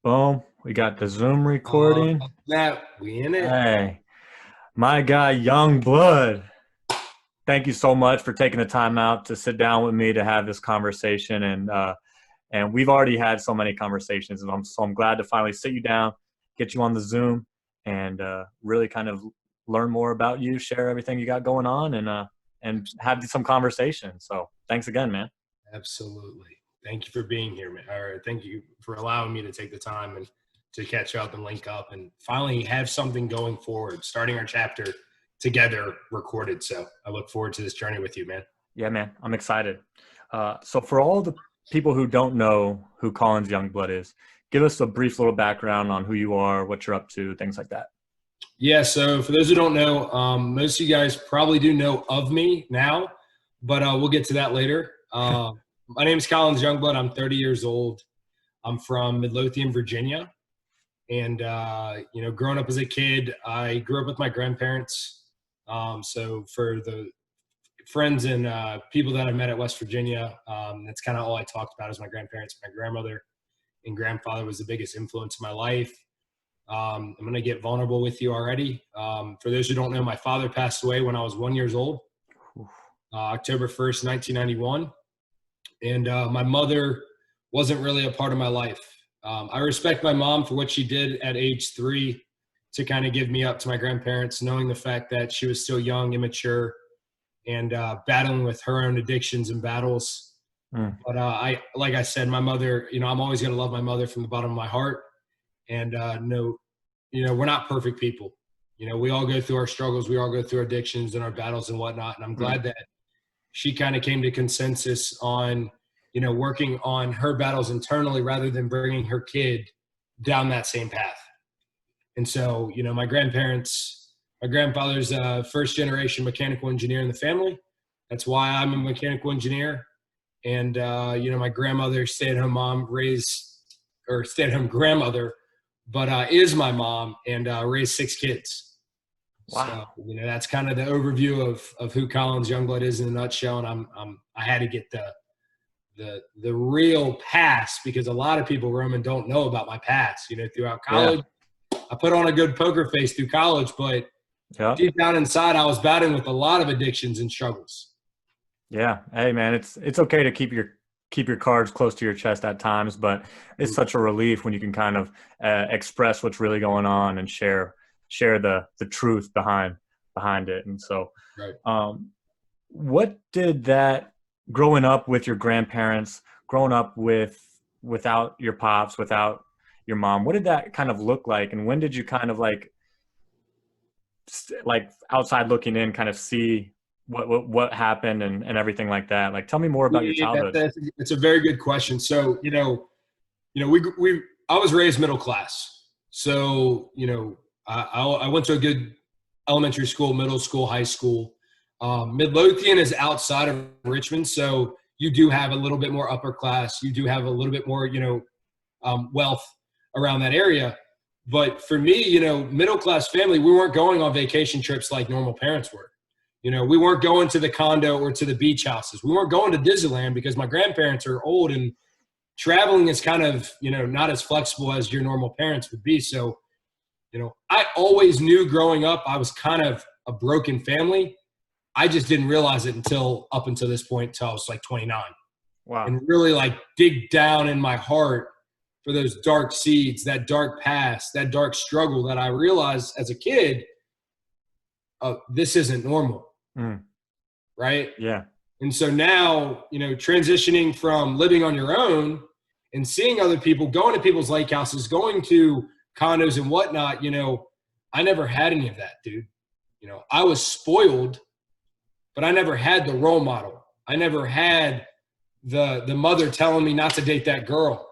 Boom. We got the Zoom recording. That we in it. Hey, my guy, Young Blood. Thank you so much for taking the time out to sit down with me to have this conversation. And we've already had so many conversations, and I'm glad to finally sit you down, get you on the Zoom, and really kind of learn more about you, share everything you got going on, and have some conversation. So thanks again, man. Absolutely. Thank you for being here, man. Or thank you for allowing me to take the time and to catch up and link up and finally have something going forward, starting our chapter together recorded. So I look forward to this journey with you, man. Yeah, man, I'm excited. So for all the people who don't know who Collins Youngblood is, give us a brief little background on who you are, what you're up to, things like that. Yeah, so for those who don't know, most of you guys probably do know of me now, but we'll get to that later. My name is Collins Youngblood. I'm 30 years old. I'm from Midlothian, Virginia. And, growing up as a kid, I grew up with my grandparents. So for the friends and people that I met at West Virginia, that's kind of all I talked about is my grandparents. My grandmother and grandfather was the biggest influence in my life. I'm going to get vulnerable with you already. For those who don't know, my father passed away when I was 1 year old, October 1st, 1991. And my mother wasn't really a part of my life. I respect my mom for what she did at age 3 to kind of give me up to my grandparents, knowing the fact that she was still young, immature, and battling with her own addictions and battles. But like I said, my mother, I'm always going to love my mother from the bottom of my heart. And no, we're not perfect people. We all go through our struggles. We all go through our addictions and our battles and whatnot. And I'm glad that she kind of came to consensus on, working on her battles internally rather than bringing her kid down that same path. And so, my grandfather's first generation mechanical engineer in the family. That's why I'm a mechanical engineer. And, my grandmother, stay-at-home grandmother, but is my mom and raised 6 kids. Wow. So, that's kind of the overview of who Collins Youngblood is in a nutshell. And I had to get the real past because a lot of people, Roman, don't know about my past. Throughout college, I put on a good poker face through college, but deep down inside, I was battling with a lot of addictions and struggles. Yeah. Hey, man, it's okay to keep your cards close to your chest at times, but it's such a relief when you can kind of express what's really going on and share the truth behind it. And so, what did that growing up with your grandparents, growing up without your pops, without your mom, what did that kind of look like? And when did you kind of like outside looking in, kind of see what happened and everything like that? Like, tell me more about your childhood. It's a very good question. So, I was raised middle class. So, I went to a good elementary school, middle school, high school. Midlothian is outside of Richmond. So you do have a little bit more upper class. You do have a little bit more, wealth around that area. But for me, middle class family, we weren't going on vacation trips like normal parents were. We weren't going to the condo or to the beach houses. We weren't going to Disneyland because my grandparents are old and traveling is kind of, not as flexible as your normal parents would be. So, I always knew growing up I was kind of a broken family. I just didn't realize it up until this point, until I was like 29. Wow. And really dig down in my heart for those dark seeds, that dark past, that dark struggle that I realized as a kid, this isn't normal. Right? Yeah. And so now, transitioning from living on your own and seeing other people, going to people's lake houses, going to condos and whatnot, I never had any of that, dude. I was spoiled, but I never had the role model. I never had the mother telling me not to date that girl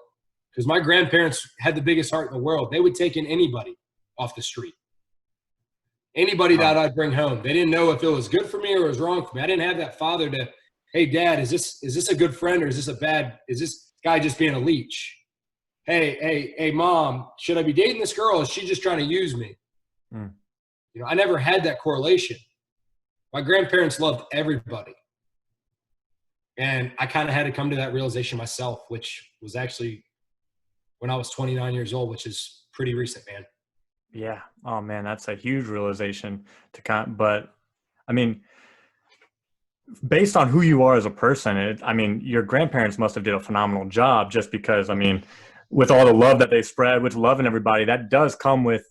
because my grandparents had the biggest heart in the world. They would take in anybody off the street. Anybody that I'd bring home. They didn't know if it was good for me or it was wrong for me. I didn't have that father to, hey, Dad, is this a good friend or is this guy just being a leech? Hey, Mom, should I be dating this girl? Or is she just trying to use me? I never had that correlation. My grandparents loved everybody. And I kind of had to come to that realization myself, which was actually when I was 29 years old, which is pretty recent, man. Yeah. Oh man, that's a huge realization but I mean, based on who you are as a person, I mean, your grandparents must have did a phenomenal job just because, I mean, with all the love that they spread, with loving everybody, that does come with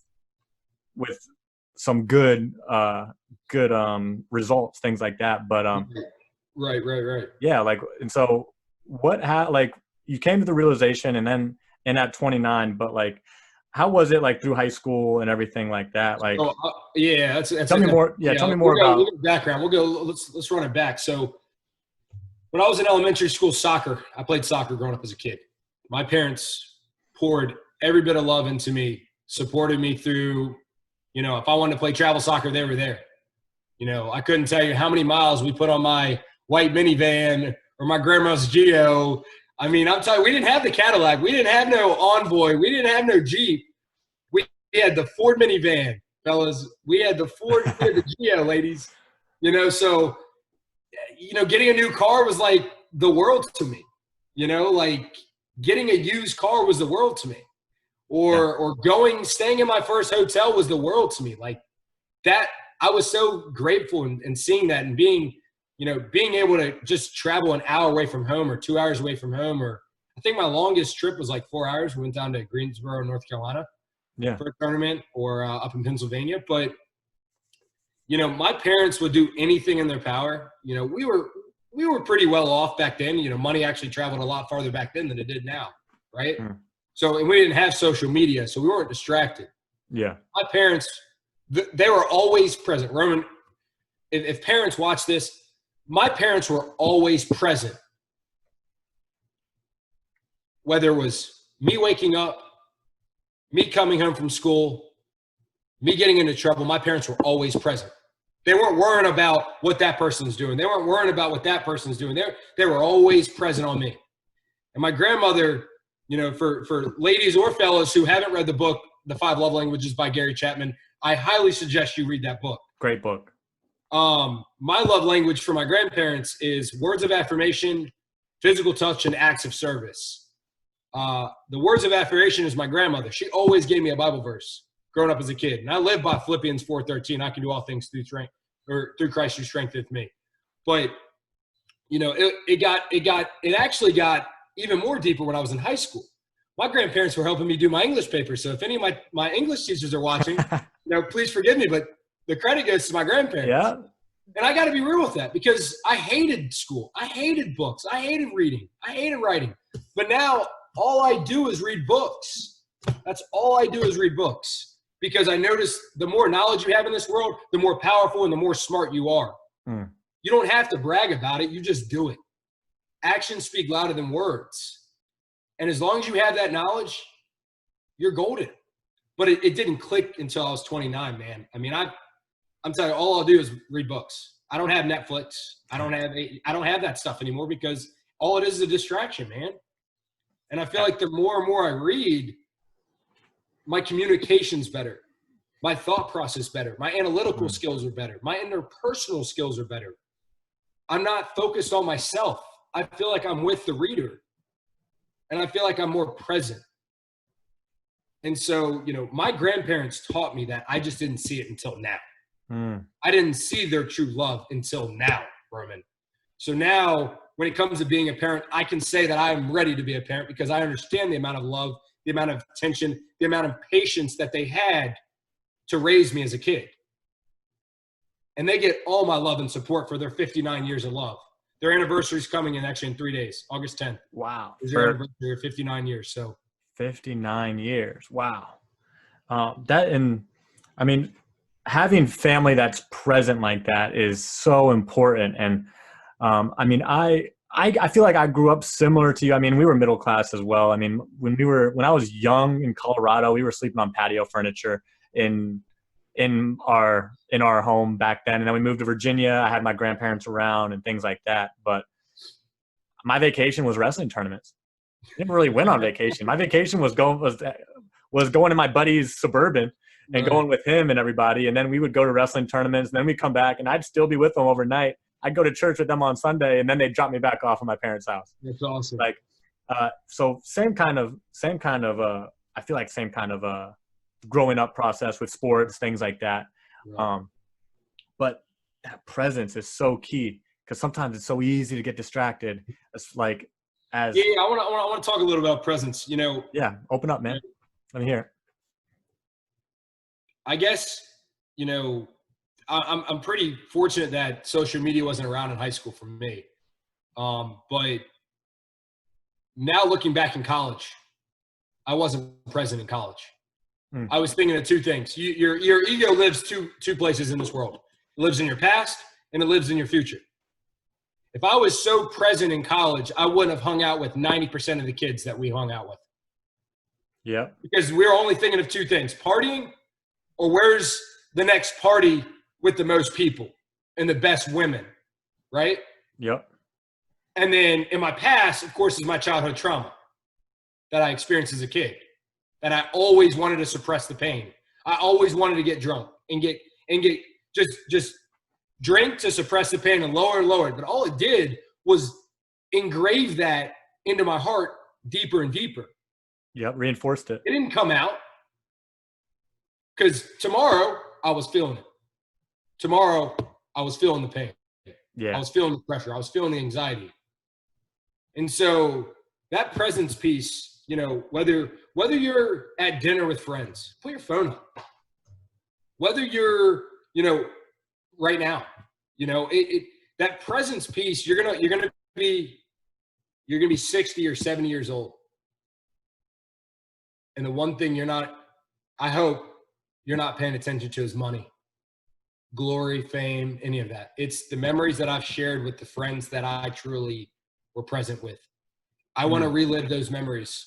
some good results, things like that. But Right. yeah, like, and so like you came to the realization and then and at 29, but like how was it like through high school and everything like that? Like, So, yeah, that's tell me more. Yeah, tell me more we'll about go background. Let's run it back. So when I was in elementary school soccer, I played soccer growing up as a kid. My parents poured every bit of love into me, supported me through, if I wanted to play travel soccer, they were there. I couldn't tell you how many miles we put on my white minivan or my grandma's Geo. I mean, I'm telling you, we didn't have the Cadillac. We didn't have no Envoy. We didn't have no Jeep. We had the Ford minivan, fellas. We had the Geo, ladies. So getting a new car was like the world to me. Like getting a used car was the world to me. Or staying in my first hotel was the world to me. Like that, I was so grateful and seeing that and being able to just travel an hour away from home or 2 hours away from home. Or I think my longest trip was like 4 hours. We went down to Greensboro, North Carolina for a tournament, or up in Pennsylvania. But, my parents would do anything in their power. We were pretty well off back then. Money actually traveled a lot farther back then than it did now. Right. So, and we didn't have social media, so we weren't distracted. Yeah. My parents, they were always present. Roman, if parents watch this, my parents were always present. Whether it was me waking up, me coming home from school, me getting into trouble, my parents were always present. They weren't worrying about what that person's doing. They weren't worrying about what that person's doing. They were always present on me. And my grandmother, for ladies or fellas who haven't read the book, The 5 Love Languages by Gary Chapman, I highly suggest you read that book. Great book. My love language for my grandparents is words of affirmation, physical touch, and acts of service. The words of affirmation is my grandmother. She always gave me a Bible verse growing up as a kid. And I live by Philippians 4:13. I can do all things through Christ who strengtheneth me. But, it actually got even more deeper when I was in high school. My grandparents were helping me do my English paper. So if any of my English teachers are watching, please forgive me, but the credit goes to my grandparents. Yeah. And I got to be real with that because I hated school. I hated books. I hated reading. I hated writing. But now all I do is read books. That's all I do is read books because I notice the more knowledge you have in this world, the more powerful and the more smart you are. You don't have to brag about it. You just do it. Actions speak louder than words. And as long as you have that knowledge, you're golden. But it didn't click until I was 29, man. I mean, I'm telling you, all I'll do is read books. I don't have Netflix. I don't have that stuff anymore because all it is a distraction, man. And I feel like the more and more I read, my communication's better. My thought process better. My analytical skills are better. My interpersonal skills are better. I'm not focused on myself. I feel like I'm with the reader. And I feel like I'm more present. And so, my grandparents taught me that. I just didn't see it until now. I didn't see their true love until now, Roman. So now, when it comes to being a parent, I can say that I am ready to be a parent because I understand the amount of love, the amount of attention, the amount of patience that they had to raise me as a kid. And they get all my love and support for their 59 years of love. Their anniversary is coming in 3 days, August 10th. Wow. It's their anniversary of 59 years. So 59 years. Wow. Having family that's present like that is so important. And I feel like I grew up similar to you. I mean, we were middle class as well. I mean, when I was young in Colorado, we were sleeping on patio furniture in our home back then. And then we moved to Virginia. I had my grandparents around and things like that. But my vacation was wrestling tournaments. I didn't really win on vacation. My vacation was going to my buddy's Suburban and going with him and everybody. And then we would go to wrestling tournaments. And then we'd come back and I'd still be with them overnight. I'd go to church with them on Sunday and then they'd drop me back off at my parents' house. That's awesome. Like, So same kind of I feel like same kind of growing up process with sports, things like that. Right. Um, but that presence is so key because sometimes it's so easy to get distracted. It's like Yeah, as yeah, I want to talk a little about presence. yeah, open up, man. Let me hear it. I guess, I'm pretty fortunate that social media wasn't around in high school for me. But now looking back in college, I wasn't present in college. Mm, I was thinking of two things. Your ego lives two places in this world. It lives in your past and it lives in your future. If I was so present in college, I wouldn't have hung out with 90% of the kids that we hung out with. yeah, Because we were only thinking of two things: partying, or where's the next party with the most people and the best women, right? yep, And then in my past, of course, is my childhood trauma that I experienced as a kid. That I always wanted to suppress the pain. I always wanted to get drunk and get just drink to suppress the pain and lower and lower. But all it did was engrave that into my heart deeper and deeper. yep. Reinforced it. It didn't come out because tomorrow I was feeling it. Tomorrow I was feeling the pain. I Yeah, was feeling the pressure. I was feeling the anxiety. And so that presence piece, whether you're at dinner with friends, put your phone up. Whether you're, right now, that presence piece, you're gonna be 60 or 70 years old. And the one thing I hope you're not paying attention to is money, glory, fame, any of that. It's the memories that I've shared with the friends that I truly were present with. I want to mm, relive those memories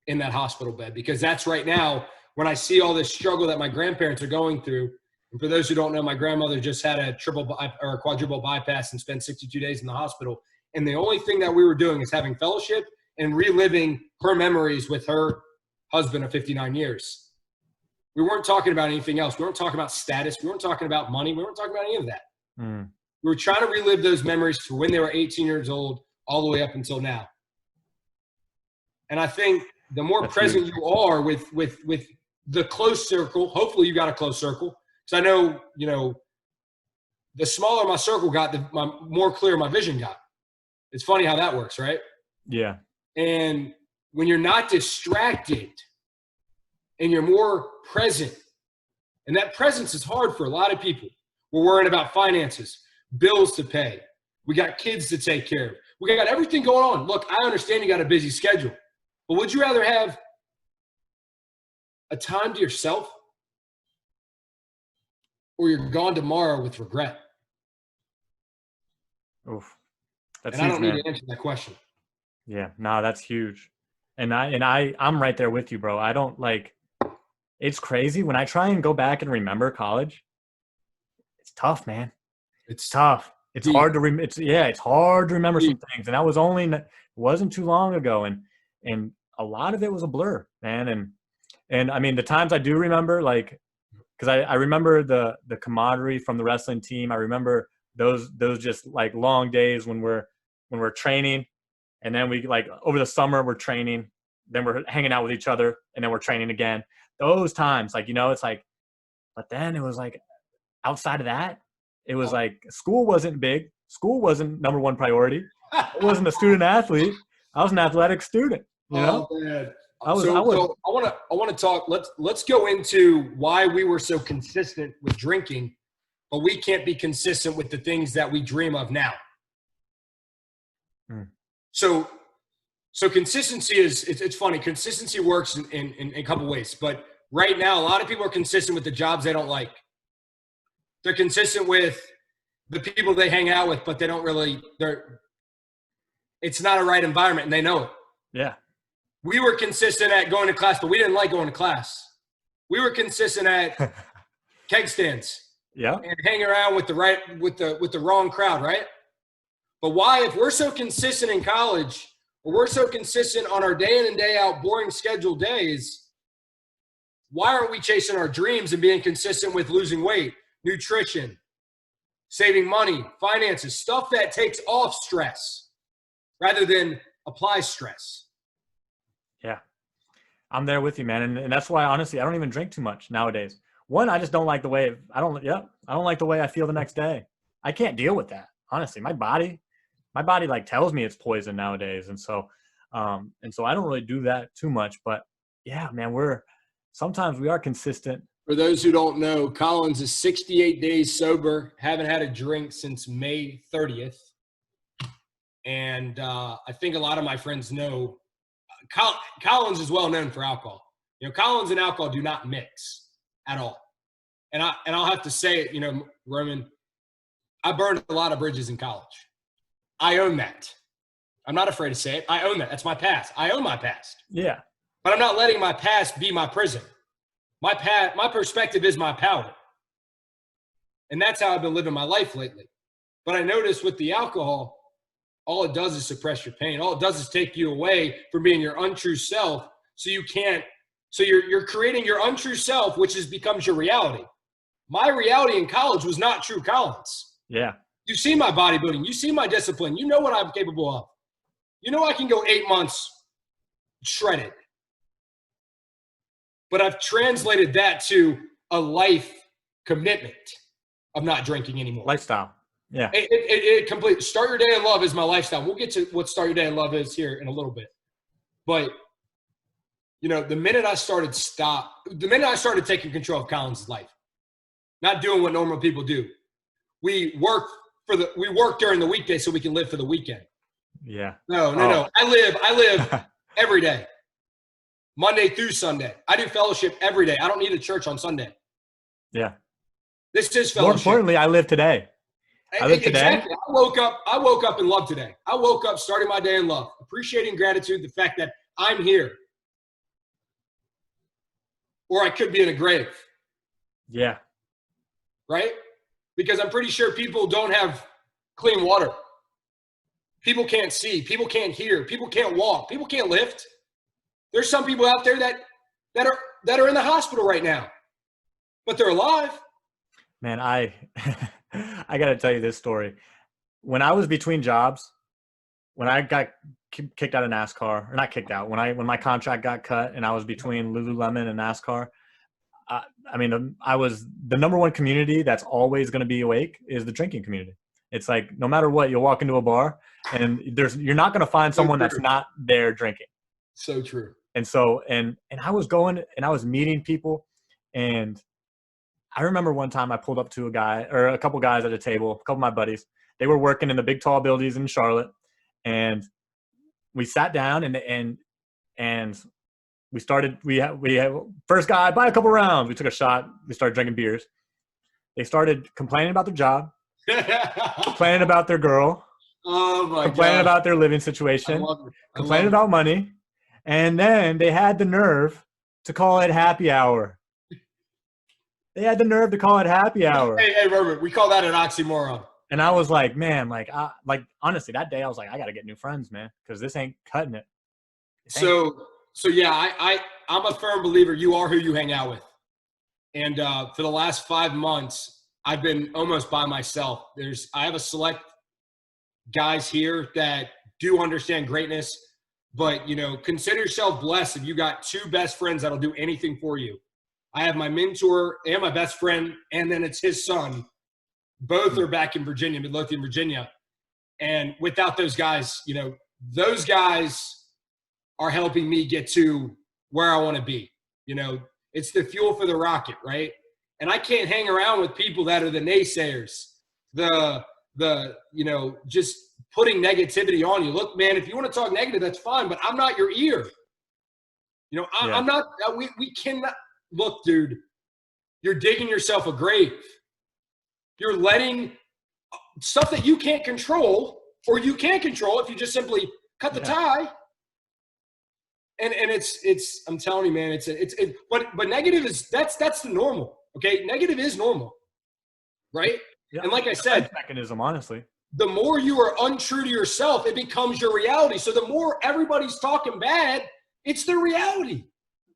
in that hospital bed, because that's right now when I see all this struggle that my grandparents are going through. And for those who don't know, my grandmother just had a quadruple bypass and spent 62 days in the hospital. And the only thing that we were doing is having fellowship and reliving her memories with her husband of 59 years. We weren't talking about anything else. We weren't talking about status. We weren't talking about money. We weren't talking about any of that. mm. We were trying to relive those memories to when they were 18 years old, all the way up until now. And I think the more That's present huge. you are with the close circle, hopefully you got a close circle. Because I know, the smaller my circle got, the more clear my vision got. It's funny how that works, right? Yeah, And when you're not distracted and you're more present, and that presence is hard for a lot of people. We're worrying about finances, bills to pay. We got kids to take care of. We got everything going on. Look, I understand you got a busy schedule, but would you rather have a time to yourself, or you're gone tomorrow with regret? oof, that's And I huge, don't need man. to answer that question. Yeah, no, that's huge. I'm right there with you, bro. I don't like. It's crazy when I try and go back and remember college. It's tough, man. It's It's tough. It's deep, hard to it's hard to remember some deep. things, and that was it wasn't too long ago, and a lot of it was a blur, man. And I mean, the times I do remember, like, because I remember the camaraderie from the wrestling team. I remember those just like long days when we're training, and then we like over the summer we're training, then we're hanging out with each other, and then we're training again. Those times, like, it's like, but then it was like outside of that, it was Oh, like school wasn't big. School wasn't number one priority. I wasn't a student athlete. I was an athletic student. oh man. I So was. so I want to talk. Let's go into why we were so consistent with drinking, but we can't be consistent with the things that we dream of now. Mm, So so consistency is, it's funny. Consistency works in a couple ways, but right now a lot of people are consistent with the jobs they don't like. They're consistent with the people they hang out with, but they don't really. It's not a right environment, and they know it. yeah. We were consistent at going to class, but we didn't like going to class. We were consistent at keg stands Yeah. and hanging around with the wrong crowd, right? But why, if we're so consistent in college, or we're so consistent on our day in and day out boring scheduled days, why aren't we chasing our dreams and being consistent with losing weight, nutrition, saving money, finances, stuff that takes off stress rather than apply stress? I'm there with you, man. And that's why, honestly, I don't even drink too much nowadays. One, I just don't like the way I don't like the way I feel the next day. I can't deal with that. Honestly, my body like tells me it's poison nowadays. And so I don't really do that too much, but yeah, man, sometimes we are consistent. For those who don't know, Collins is 68 days sober, haven't had a drink since May 30th. And I think a lot of my friends know Collins is well known for alcohol. Collins and alcohol do not mix at all. And I'll have to say it, Roman, I burned a lot of bridges in college. I own that. I'm not afraid to say it. I own that. That's my past. I own my past. Yeah. But I'm not letting my past be my prison. My perspective is my power. And that's how I've been living my life lately. But I noticed with the alcohol, all it does is suppress your pain. All it does is take you away from being your untrue self. So you're creating your untrue self, which becomes your reality. My reality in college was not true Collins. Yeah. You see my bodybuilding. You see my discipline. You know what I'm capable of. I can go 8 months shredded. But I've translated that to a life commitment of not drinking anymore. Lifestyle. Yeah. It complete. Start your day in love is my lifestyle. We'll get to what start your day in love is here in a little bit. But, the minute I started taking control of Collins' life, not doing what normal people do, we work during the weekday so we can live for the weekend. Yeah. No. I live every day. Monday through Sunday. I do fellowship every day. I don't need a church on Sunday. Yeah. This is fellowship. More importantly, I live today. Exactly. I woke up in love today. I woke up starting my day in love, appreciating gratitude, the fact that I'm here. Or I could be in a grave. Yeah. Right? Because I'm pretty sure people don't have clean water. People can't see. People can't hear. People can't walk. People can't lift. There's some people out there that are in the hospital right now, but they're alive. Man, I got to tell you this story. When I was between jobs, when I got kicked out of NASCAR, or not kicked out, when my contract got cut and I was between Lululemon and NASCAR, I was the number one community that's always going to be awake is the drinking community. It's like no matter what, you'll walk into a bar and you're not going to find someone that's not there drinking. So true. And so, and I was going and I was meeting people, and I remember one time I pulled up to a couple guys at a table, a couple of my buddies. They were working in the big tall buildings in Charlotte, and we sat down and we started. We had first guy, buy a couple rounds. We took a shot. We started drinking beers. They started complaining about their job, complaining about their girl, complaining about their living situation, complaining about money. And then they had the nerve to call it happy hour. They had the nerve to call it happy hour. Hey, Robert, we call that an oxymoron. And I was like, man, honestly, that day I was like, I got to get new friends, man, because this ain't cutting it. So yeah, I'm a firm believer you are who you hang out with. And for the last 5 months, I've been almost by myself. I have a select guys here that do understand greatness. But, consider yourself blessed if you got 2 best friends that'll do anything for you. I have my mentor and my best friend, and then it's his son. Both are back in Virginia, Midlothian, Virginia. And without those guys, those guys are helping me get to where I want to be. It's the fuel for the rocket, right? And I can't hang around with people that are the naysayers, just putting negativity on you. Look, man, if you want to talk negative, that's fine, but I'm not your ear. I'm not, we cannot, look, dude, you're digging yourself a grave. You're letting stuff that you can't control, or you can control if you just simply cut the tie. And it's, I'm telling you, man, but negative is, that's the normal. Okay. Negative is normal. Right. Yeah. And like I said, mechanism, honestly, the more you are untrue to yourself, it becomes your reality. So the more everybody's talking bad, it's their reality.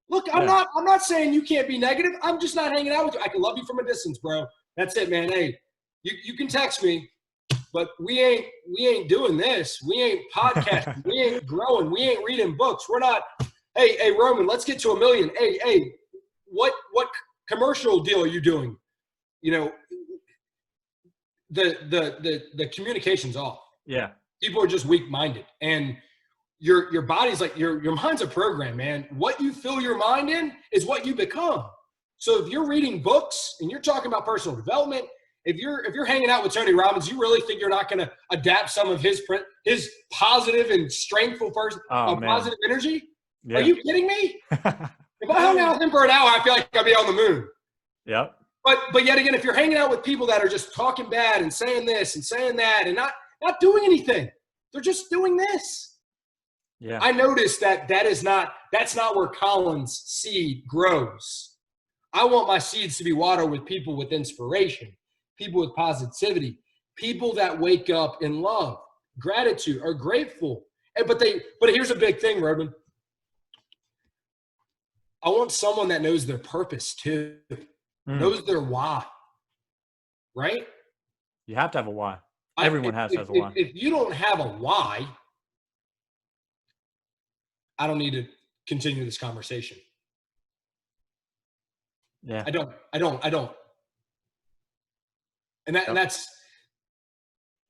Look, I'm not saying you can't be negative. I'm just not hanging out with you. I can love you from a distance, bro. That's it, man. Hey, you can text me, but we ain't doing this. We ain't podcasting. We ain't growing. We ain't reading books. We're not Hey, Roman, let's get to 1 million. Hey, what commercial deal are you doing? You know, the communication's off. Yeah. People are just weak-minded, and your body's like your mind's a program, man. What you fill your mind in is what you become. So if you're reading books and you're talking about personal development, if you're hanging out with Tony Robbins, you really think you're not going to adapt some of his positive and strengthful positive energy? Yeah. Are you kidding me? If I hung out with him for an hour, I feel like I'd be on the moon. Yep. But yet again, if you're hanging out with people that are just talking bad and saying this and saying that and not doing anything, they're just doing this. Yeah. I noticed that's not where Collins' seed grows. I want my seeds to be watered with people with inspiration, people with positivity, people that wake up in love, gratitude, are grateful. But here's a big thing, Robin. I want someone that knows their purpose too, knows their why, right? You have to have a why. Everyone has to have a why. If you don't have a why, I don't need to continue this conversation. Yeah. I don't. And that's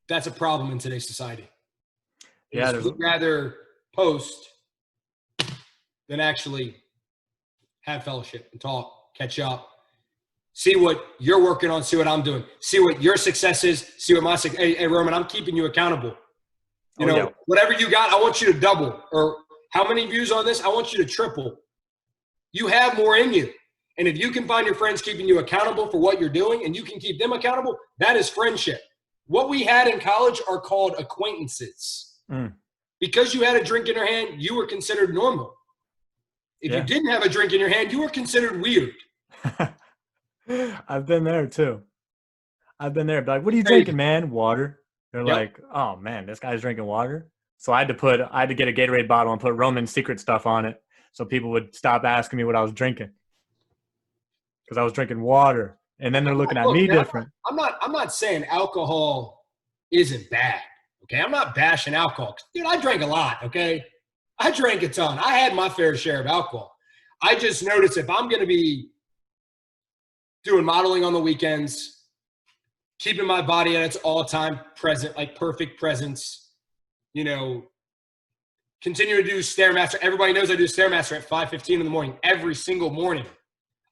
a problem in today's society. Yeah. We'd rather post than actually have fellowship and talk, catch up, see what you're working on, see what I'm doing, see what your success is, see what my success. Hey, Roman, I'm keeping you accountable. Whatever you got, I want you to double. Or how many views on this? I want you to triple. You have more in you. And if you can find your friends keeping you accountable for what you're doing and you can keep them accountable, that is friendship. What we had in college are called acquaintances. Because you had a drink in your hand, you were considered normal. If you didn't have a drink in your hand, you were considered weird. I've been there too. I've been there. Like, what are you drinking, man? Water. They're like, oh man, this guy's drinking water. So I had to get a Gatorade bottle and put Roman secret stuff on it so people would stop asking me what I was drinking. Because I was drinking water. And then they're looking at me different. I'm not saying alcohol isn't bad. Okay. I'm not bashing alcohol. Dude, I drank a lot. Okay. I drank a ton. I had my fair share of alcohol. I just noticed if I'm going to be doing modeling on the weekends, keeping my body at its all-time present, like perfect presence, continue to do Stairmaster. Everybody knows I do Stairmaster at 5:15 in the morning. Every single morning,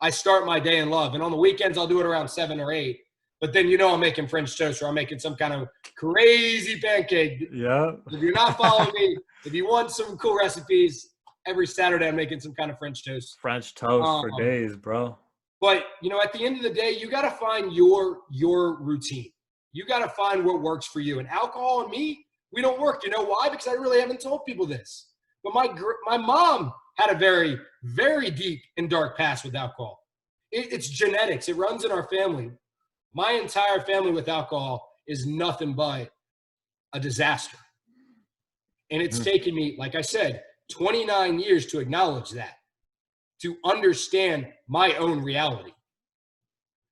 I start my day in love. And on the weekends, I'll do it around 7 or 8. But then I'm making French toast or I'm making some kind of crazy pancake. Yeah. If you're not following me, if you want some cool recipes, every Saturday I'm making some kind of French toast. French toast for days, bro. But, at the end of the day, you got to find your routine. You got to find what works for you. And alcohol and me, we don't work. You know why? Because I really haven't told people this. But my mom had a very, very deep and dark past with alcohol. It's genetics. It runs in our family. My entire family with alcohol is nothing but a disaster. And it's taken me, like I said, 29 years to acknowledge that, to understand my own reality.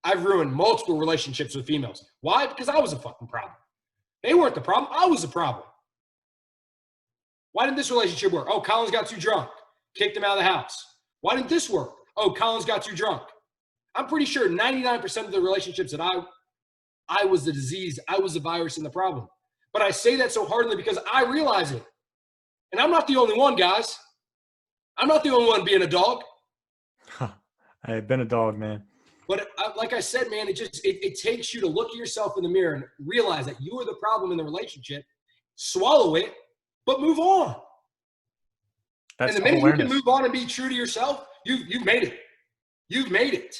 I've ruined multiple relationships with females. Why? Because I was a fucking problem. They weren't the problem. I was the problem. Why didn't this relationship work? Oh, Collins got too drunk. Kicked him out of the house. Why didn't this work? Oh, Collins got too drunk. I'm pretty sure 99% of the relationships that I was the disease, I was the virus and the problem. But I say that so heartily because I realize it. And I'm not the only one, guys. I'm not the only one being a dog. I've been a dog, man. But like I said, man, it takes you to look at yourself in the mirror and realize that you are the problem in the relationship, swallow it, but move on. That's and the minute awareness. you can move on and be true to yourself, you've made it. You've made it.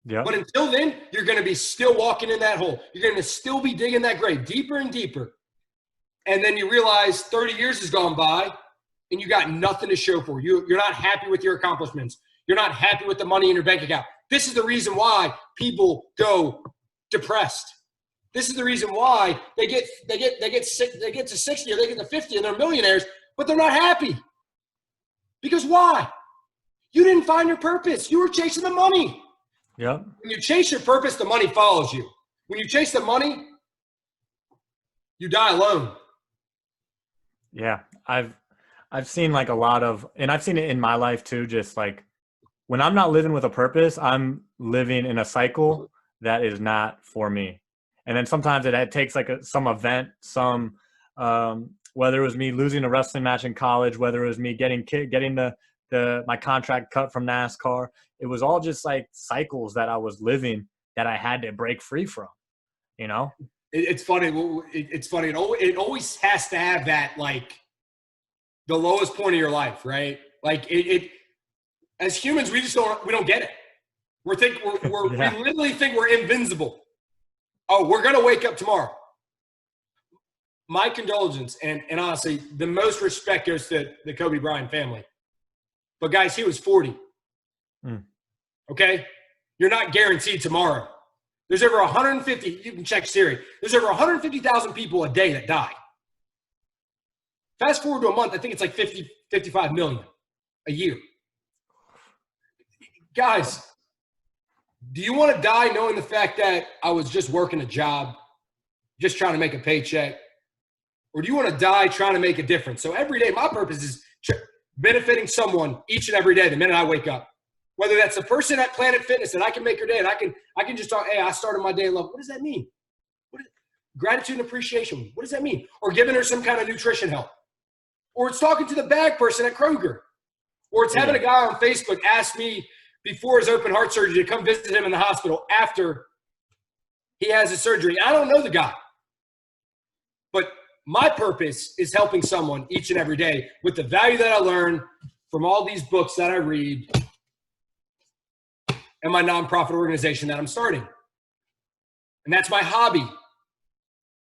Yeah. But until then, you're going to be still walking in that hole. You're going to still be digging that grave deeper and deeper. And then you realize 30 years has gone by and you got nothing to show for. You're not happy with your accomplishments. You're not happy with the money in your bank account. This is the reason why people go depressed. This is the reason why they get sick. They get to 60 or they get to 50 and they're millionaires, but they're not happy. Because why? You didn't find your purpose. You were chasing the money. Yep. When you chase your purpose, the money follows you. When you chase the money, you die alone. Yeah. I've I've seen like a lot of, and I've seen it in my life too, just like when I'm not living with a purpose, I'm living in a cycle that is not for me. And then sometimes it takes like some event, whether it was me losing a wrestling match in college, whether it was me getting my contract cut from NASCAR. It was all just like cycles that I was living that I had to break free from, you know? It's funny. It's funny. It always has to have that, like, the lowest point of your life, right? Like as humans, we don't get it. Yeah. We literally think we're invincible. Oh, we're going to wake up tomorrow. My condolences, and honestly, the most respect goes to the Kobe Bryant family. But guys, he was 40. Okay? You're not guaranteed tomorrow. There's over 150, you can check Siri. There's over 150,000 people a day that die. Fast forward to a month, I think it's like 55 million a year. Guys, do you want to die knowing the fact that I was just working a job, just trying to make a paycheck? Or do you want to die trying to make a difference? So every day, my purpose is benefiting someone each and every day the minute I wake up. Whether that's a person at Planet Fitness that I can make her day and I can just talk, hey, I started my day in love. What does that mean? Gratitude and appreciation. What does that mean? Or giving her some kind of nutrition help. Or it's talking to the bag person at Kroger. Or it's having a guy on Facebook ask me before his open heart surgery to come visit him in the hospital after he has his surgery. I don't know the guy. But my purpose is helping someone each and every day with the value that I learn from all these books that I read and my nonprofit organization that I'm starting. And that's my hobby.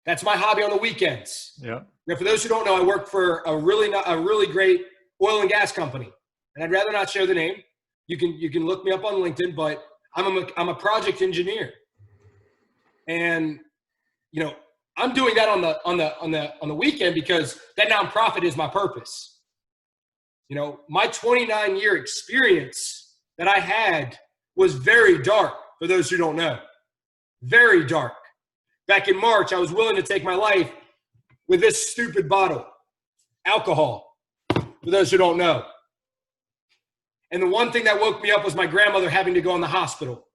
That's my hobby on the weekends. Yeah. Now, for those who don't know, I work for a really great oil and gas company. And I'd rather not share the name. You can look me up on LinkedIn, but I'm a project engineer. And you know, I'm doing that on the weekend because that nonprofit is my purpose. You know, my 29-year experience that I had was very dark, for those who don't know. Very dark. Back in March, I was willing to take my life with this stupid bottle, alcohol, for those who don't know. And the one thing that woke me up was my grandmother having to go in the hospital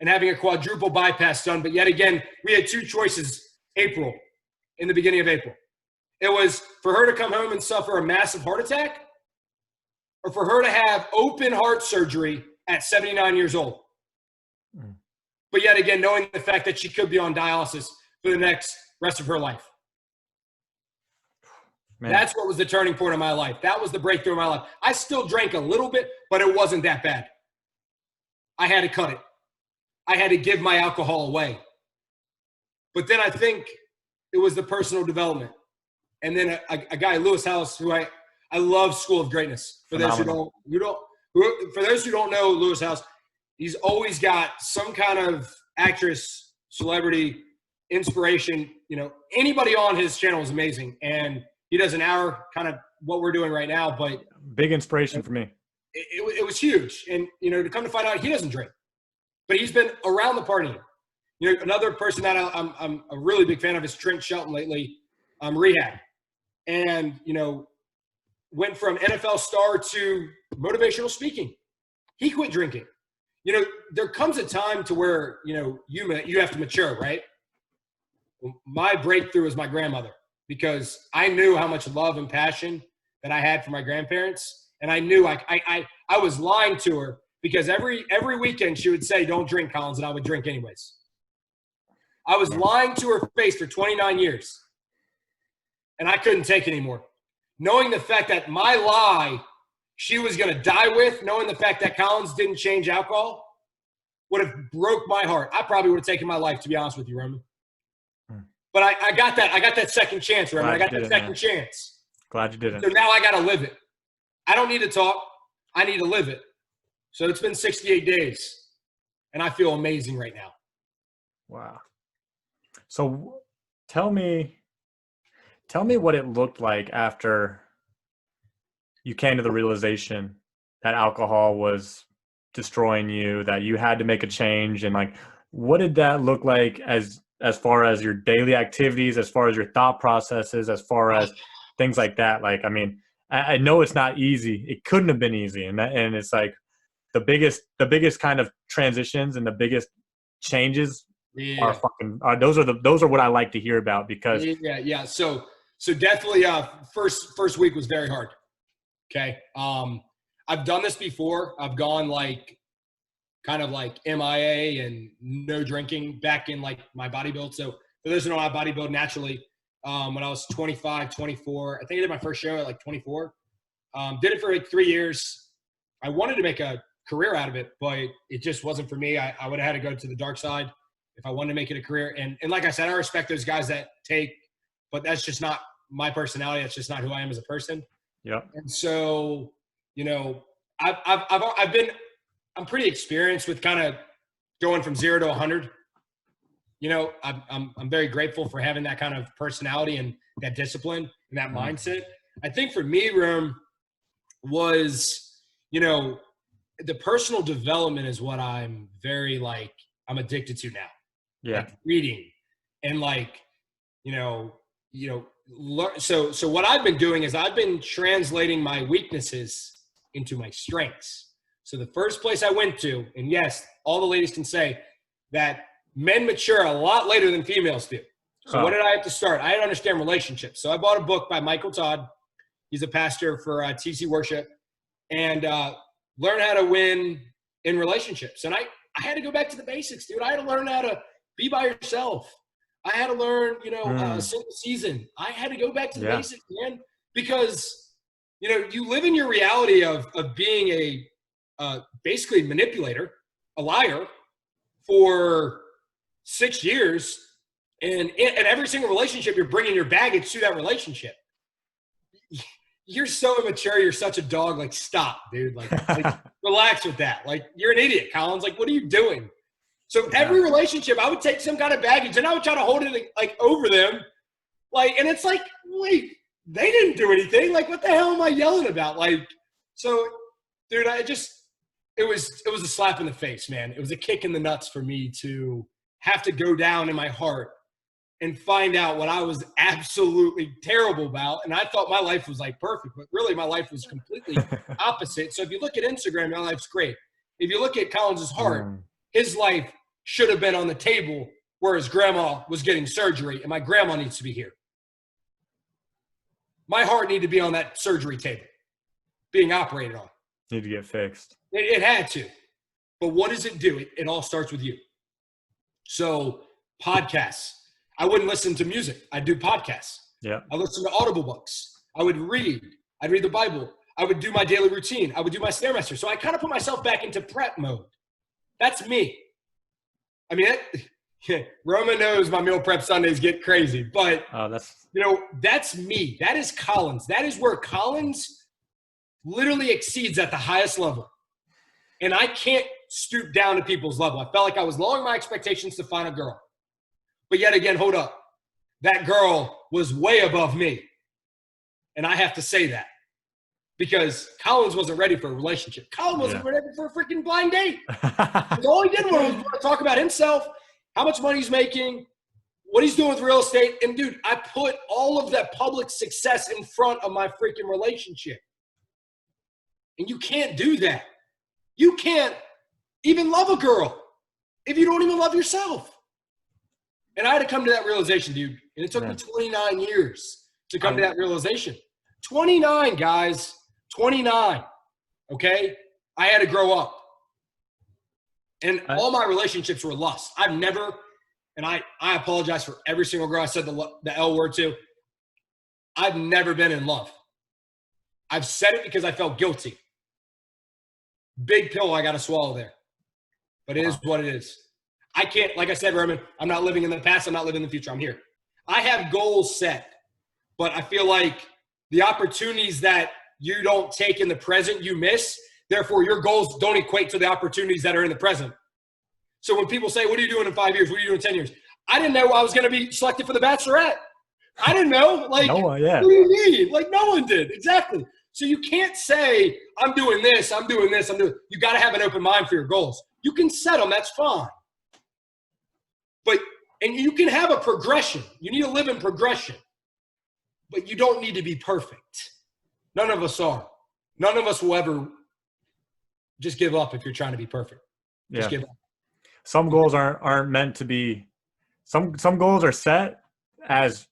and having a quadruple bypass done. But yet again, we had two choices in the beginning of April. It was for her to come home and suffer a massive heart attack, or for her to have open heart surgery at 79 years old. But yet again, knowing the fact that she could be on dialysis for the rest of her life. Man. That's what was the turning point of my life. That was the breakthrough of my life. I still drank a little bit, but it wasn't that bad. I had to cut it. I had to give my alcohol away. But then I think it was the personal development. And then a guy, Lewis House, who I love School of Greatness. For those who don't know Lewis House, he's always got some kind of actress, celebrity, inspiration. You know, anybody on his channel is amazing. And he does an hour, kind of what we're doing right now. But big inspiration for me. It was huge. And, you know, to come to find out, he doesn't drink. But he's been around the party. You know, another person that I'm a really big fan of is Trent Shelton lately, Rehab. And, you know, went from NFL star to motivational speaking. He quit drinking. You know, there comes a time to where, you know, you have to mature, right? My breakthrough was my grandmother, because I knew how much love and passion that I had for my grandparents. And I knew I was lying to her, because every weekend she would say, don't drink, Collins, and I would drink anyways. I was lying to her face for 29 years, and I couldn't take it anymore. Knowing the fact that my lie she was going to die with, knowing the fact that Collins didn't change alcohol, would have broke my heart. I probably would have taken my life, to be honest with you, Roman. But I got that second chance, Roman. I got that second chance. Glad you did it. So now I got to live it. I don't need to talk. I need to live it. So it's been 68 days, and I feel amazing right now. Wow. So tell me what it looked like after you came to the realization that alcohol was destroying you, that you had to make a change. And like, what did that look like as far as your daily activities, as far as your thought processes, as far as things like that? Like, I mean, I know it's not easy. It couldn't have been easy. And it's like the biggest kind of transitions and the biggest changes are Yeah. fucking, those are what I like to hear about because Yeah. So definitely, first week was very hard. Okay. I've done this before. I've gone like kind of like MIA and no drinking back in like my bodybuild. So for those who know, I bodybuild naturally. When I was 25, 24, I think I did my first show at like 24. Did it for like 3 years. I wanted to make a career out of it, but it just wasn't for me. I would have had to go to the dark side if I wanted to make it a career. And like I said, I respect those guys that take, but that's just not my personality. That's just not who I am as a person. yeah. And so, you know, I'm pretty experienced with kind of going from 0 to 100. You know, I'm very grateful for having that kind of personality and that discipline and that mindset. I think for me, Rome, was, you know, the personal development is what I'm very like, I'm addicted to now. Yeah. Like reading and like, so what I've been doing is I've been translating my weaknesses into my strengths. So the first place I went to, and yes, all the ladies can say that men mature a lot later than females do. So what did I have to start? I had to understand relationships. So I bought a book by Michael Todd. He's a pastor for TC Worship, and learn how to win in relationships. And I had to go back to the basics, dude. I had to learn how to be by yourself. I had to learn, single season. I had to go back to the basics, man, because, you know, you live in your reality of being a basically manipulator, a liar for 6 years. And in every single relationship, you're bringing your baggage to that relationship. You're so immature. You're such a dog. Like, stop, dude. Like relax with that. Like, you're an idiot, Collins. Like, what are you doing? So every relationship, I would take some kind of baggage and I would try to hold it like over them. Like, and it's like, wait, they didn't do anything. Like, what the hell am I yelling about? Like, so, dude, it was a slap in the face, man. It was a kick in the nuts for me to have to go down in my heart and find out what I was absolutely terrible about. And I thought my life was like perfect, but really my life was completely opposite. So if you look at Instagram, my life's great. If you look at Collins's heart, his life should have been on the table where his grandma was getting surgery, and my grandma needs to be here. My heart needed to be on that surgery table, being operated on. Need to get fixed. It had to. But what does it do? It all starts with you. So podcasts. I wouldn't listen to music. I'd do podcasts. Yeah. I listen to Audible books. I would read. I'd read the Bible. I would do my daily routine. I would do my Stairmaster. So I kind of put myself back into prep mode. That's me. I mean, Roman knows my meal prep Sundays get crazy, but that's me. That is Collins. That is where Collins literally exceeds at the highest level. And I can't stoop down to people's level. I felt like I was lowering my expectations to find a girl. But yet again, hold up. That girl was way above me. And I have to say that. Because Collins wasn't ready for a relationship. Collins wasn't ready for a freaking blind date. All he did was talk about himself, how much money he's making, what he's doing with real estate. And, dude, I put all of that public success in front of my freaking relationship. And you can't do that. You can't even love a girl if you don't even love yourself. And I had to come to that realization, dude. And it took me 29 years to come to that realization. 29, guys. 29. Okay? I had to grow up. And all my relationships were lust. I've never, and I apologize for every single girl I said the L word to. I've never been in love. I've said it because I felt guilty. Big pill I got to swallow there. But it is what it is. I can't, like I said, Roman, I'm not living in the past. I'm not living in the future. I'm here. I have goals set. But I feel like the opportunities that you don't take in the present, you miss. Therefore, your goals don't equate to the opportunities that are in the present. So when people say, what are you doing in 5 years? What are you doing in 10 years? I didn't know I was going to be selected for The Bachelorette. I didn't know. Like, no one, what do you mean? Like, no one did. Exactly. So you can't say, I'm doing this, I'm doing this, I'm doing – you got to have an open mind for your goals. You can set them. That's fine. But – and you can have a progression. You need to live in progression. But you don't need to be perfect. None of us are. None of us will ever just give up if you're trying to be perfect. Just Yeah. give up. Some goals aren't meant to be. Some goals are set as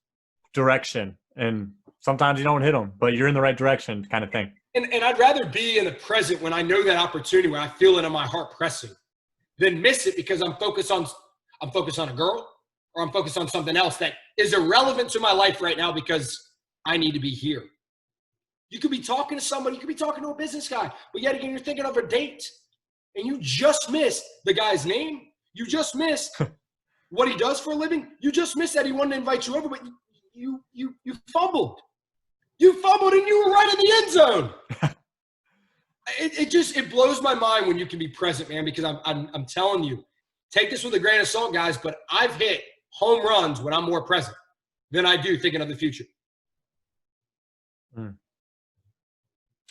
direction, and sometimes you don't hit them, but you're in the right direction, kind of thing. And I'd rather be in the present when I know that opportunity, when I feel it in my heart pressing, than miss it because I'm focused on a girl, or I'm focused on something else that is irrelevant to my life right now because I need to be here. You could be talking to somebody, you could be talking to a business guy, but yet again, you're thinking of a date, and you just missed the guy's name. You just missed what he does for a living. You just missed that he wanted to invite you over, but you fumbled. You fumbled, and you were right in the end zone. It blows my mind when you can be present, man, because I'm telling you, take this with a grain of salt, guys, but I've hit home runs when I'm more present than I do thinking of the future.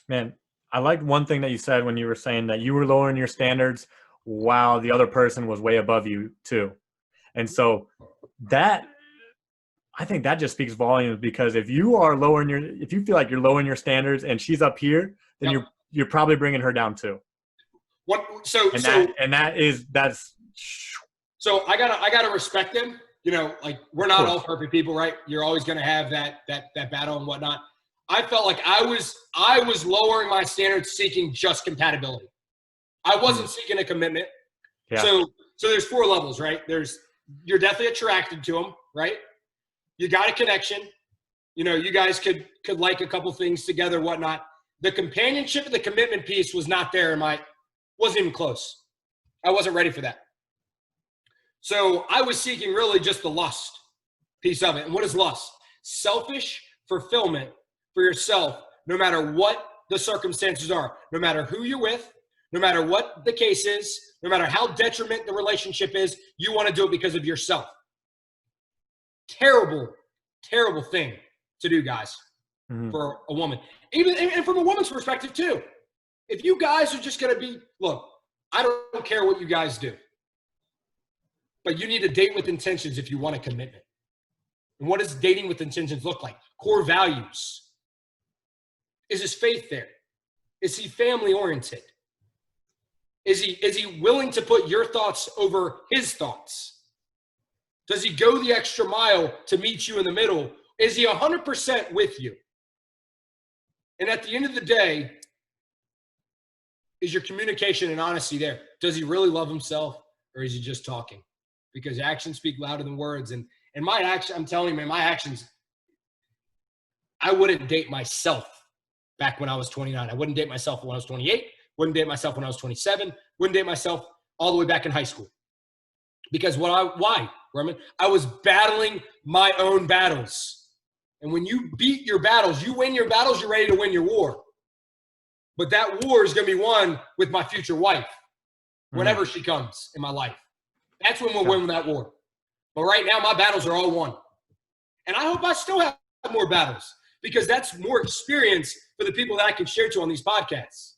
Man, I liked one thing that you said when you were saying that you were lowering your standards while the other person was way above you too. And so that, I think that just speaks volumes, because if you feel like you're lowering your standards and she's up here, then Yep. you're probably bringing her down too. So I gotta respect them. You know, like, we're not all perfect people, right? You're always gonna have that battle and whatnot. I felt like I was lowering my standards, seeking just compatibility. I wasn't seeking a commitment. Yeah. So there's 4 levels, right? You're definitely attracted to them, right? You got a connection. You know, you guys could like a couple things together, whatnot. The companionship and the commitment piece was not there. Wasn't even close. I wasn't ready for that. So I was seeking really just the lust piece of it. And what is lust? Selfish fulfillment for yourself, no matter what the circumstances are, no matter who you're with, no matter what the case is, no matter how detriment the relationship is, you want to do it because of yourself. Terrible, terrible thing to do, guys, for a woman. And from a woman's perspective, too. If you guys are just going to be, look, I don't care what you guys do, but you need to date with intentions if you want a commitment. And what does dating with intentions look like? Core values. Is his faith there? Is he family oriented? Is he willing to put your thoughts over his thoughts? Does he go the extra mile to meet you in the middle? Is he 100% with you? And at the end of the day, is your communication and honesty there? Does he really love himself, or is he just talking? Because actions speak louder than words. And my action, I'm telling you, man, my actions, I wouldn't date myself back when I was 29. I wouldn't date myself when I was 28. Wouldn't date myself when I was 27. Wouldn't date myself all the way back in high school. Because why, Roman? I was battling my own battles. And when you beat your battles, you win your battles, you're ready to win your war. But that war is going to be won with my future wife, whenever she comes in my life. That's when we'll win that war. But right now, my battles are all won. And I hope I still have more battles, because that's more experience for the people that I can share to on these podcasts.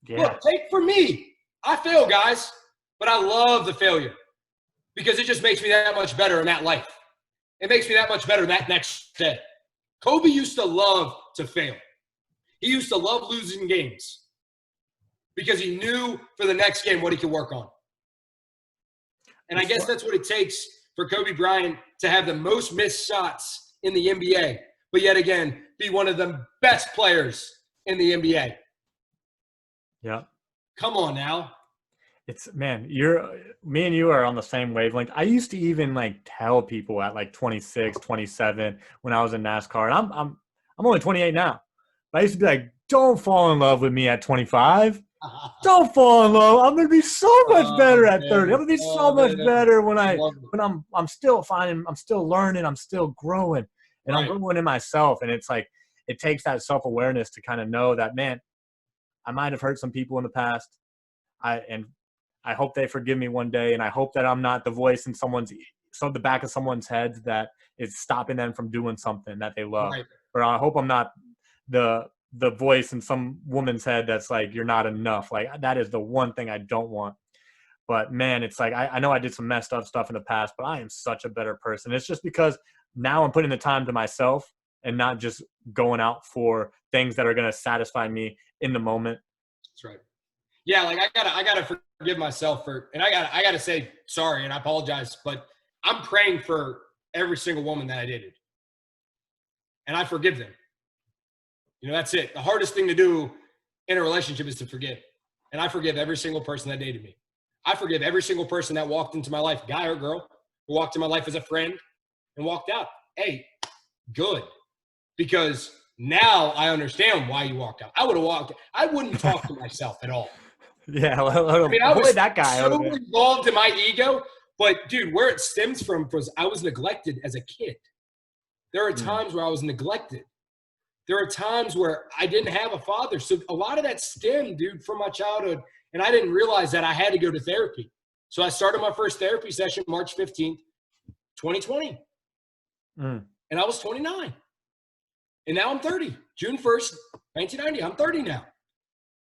Yeah. Look, take from me. I fail, guys, but I love the failure, because it just makes me that much better in that life. It makes me that much better that next day. Kobe used to love to fail. He used to love losing games because he knew for the next game what he could work on. And I guess that's what it takes for Kobe Bryant to have the most missed shots in the NBA, but yet again, be one of the best players in the NBA. Yeah. Come on now. Me and you are on the same wavelength. I used to even tell people at 26, 27 when I was in NASCAR, and I'm only 28 now. But I used to be like, don't fall in love with me at 25. Don't fall in love. I'm gonna be so much better at 30. I'm gonna be so much better when I'm still finding, I'm still learning, I'm still growing, and I'm growing in myself. And it's like, it takes that self-awareness to kind of know that, man, I might have hurt some people in the past. I hope they forgive me one day, and I hope that I'm not the voice in the back of someone's head that is stopping them from doing something that they love. Right. Or I hope I'm not the voice in some woman's head that's like, you're not enough. That is the one thing I don't want. But man, it's like, I know I did some messed up stuff in the past, but I am such a better person. It's just because now I'm putting the time to myself and not just going out for things that are going to satisfy me in the moment. That's right. Yeah, like I gotta forgive myself and I gotta say sorry and I apologize, but I'm praying for every single woman that I dated, and I forgive them. That's it. The hardest thing to do in a relationship is to forgive, and I forgive every single person that dated me. I forgive every single person that walked into my life, guy or girl, who walked in my life as a friend and walked out. Hey, good, because now I understand why you walked out. I would have walked. I wouldn't talk to myself at all. Yeah, I mean, I was that guy so involved in my ego, but dude, where it stems from was I was neglected as a kid. There are times where I was neglected. There are times where I didn't have a father. So a lot of that stemmed, dude, from my childhood, and I didn't realize that I had to go to therapy. So I started my first therapy session March 15th, 2020, and I was 29. And now I'm 30. June 1st, 1990. I'm 30 now.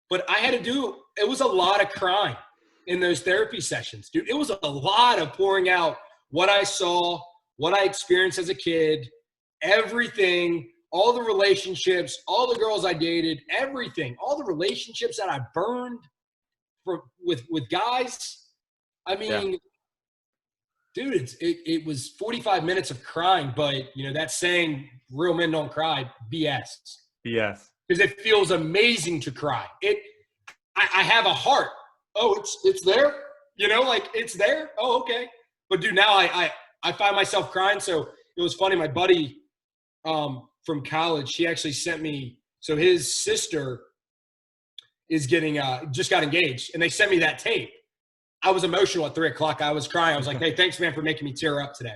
But I had to do – it was a lot of crying in those therapy sessions, dude. It was a lot of pouring out what I saw, what I experienced as a kid, everything, all the relationships, all the girls I dated, everything, all the relationships that I burned with guys. I mean, dude, it was 45 minutes of crying, but, that saying, real men don't cry, BS. BS. Because it feels amazing to cry. I have a heart. Oh, it's there. It's there. Oh, okay. But dude, now I find myself crying. So it was funny. My buddy from college, she actually sent me. So his sister is getting just got engaged, and they sent me that tape. I was emotional at 3:00. I was crying. I was like, "Hey, thanks, man, for making me tear up today."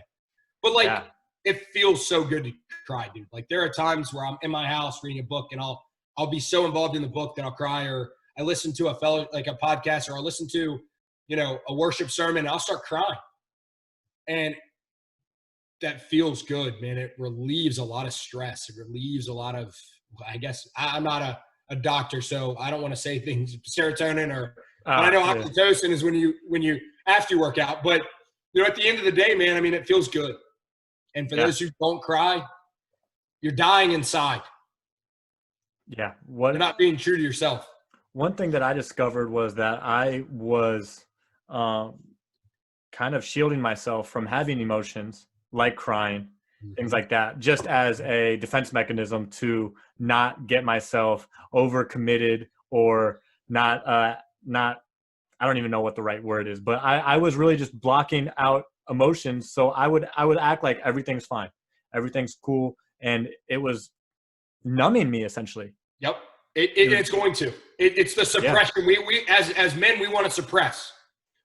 But it feels so good to cry, dude. Like there are times where I'm in my house reading a book and I'll be so involved in the book that I'll cry, or I listen to a podcast, or I'll listen to, a worship sermon and I'll start crying. And that feels good, man. It relieves a lot of stress. It relieves a lot of, I guess I'm not a doctor, so I don't want to say things, serotonin but I know oxytocin is when you after you work out. But at the end of the day, man, I mean, it feels good. And for those who don't cry, you're dying inside. Yeah. You're not being true to yourself. One thing that I discovered was that I was kind of shielding myself from having emotions like crying, things like that, just as a defense mechanism to not get myself overcommitted or not, I don't even know what the right word is, but I was really just blocking out emotions. So I would act like everything's fine. Everything's cool. And it was numbing me essentially. Yep. It's going to. It's the suppression. Yeah. We as men, we want to suppress.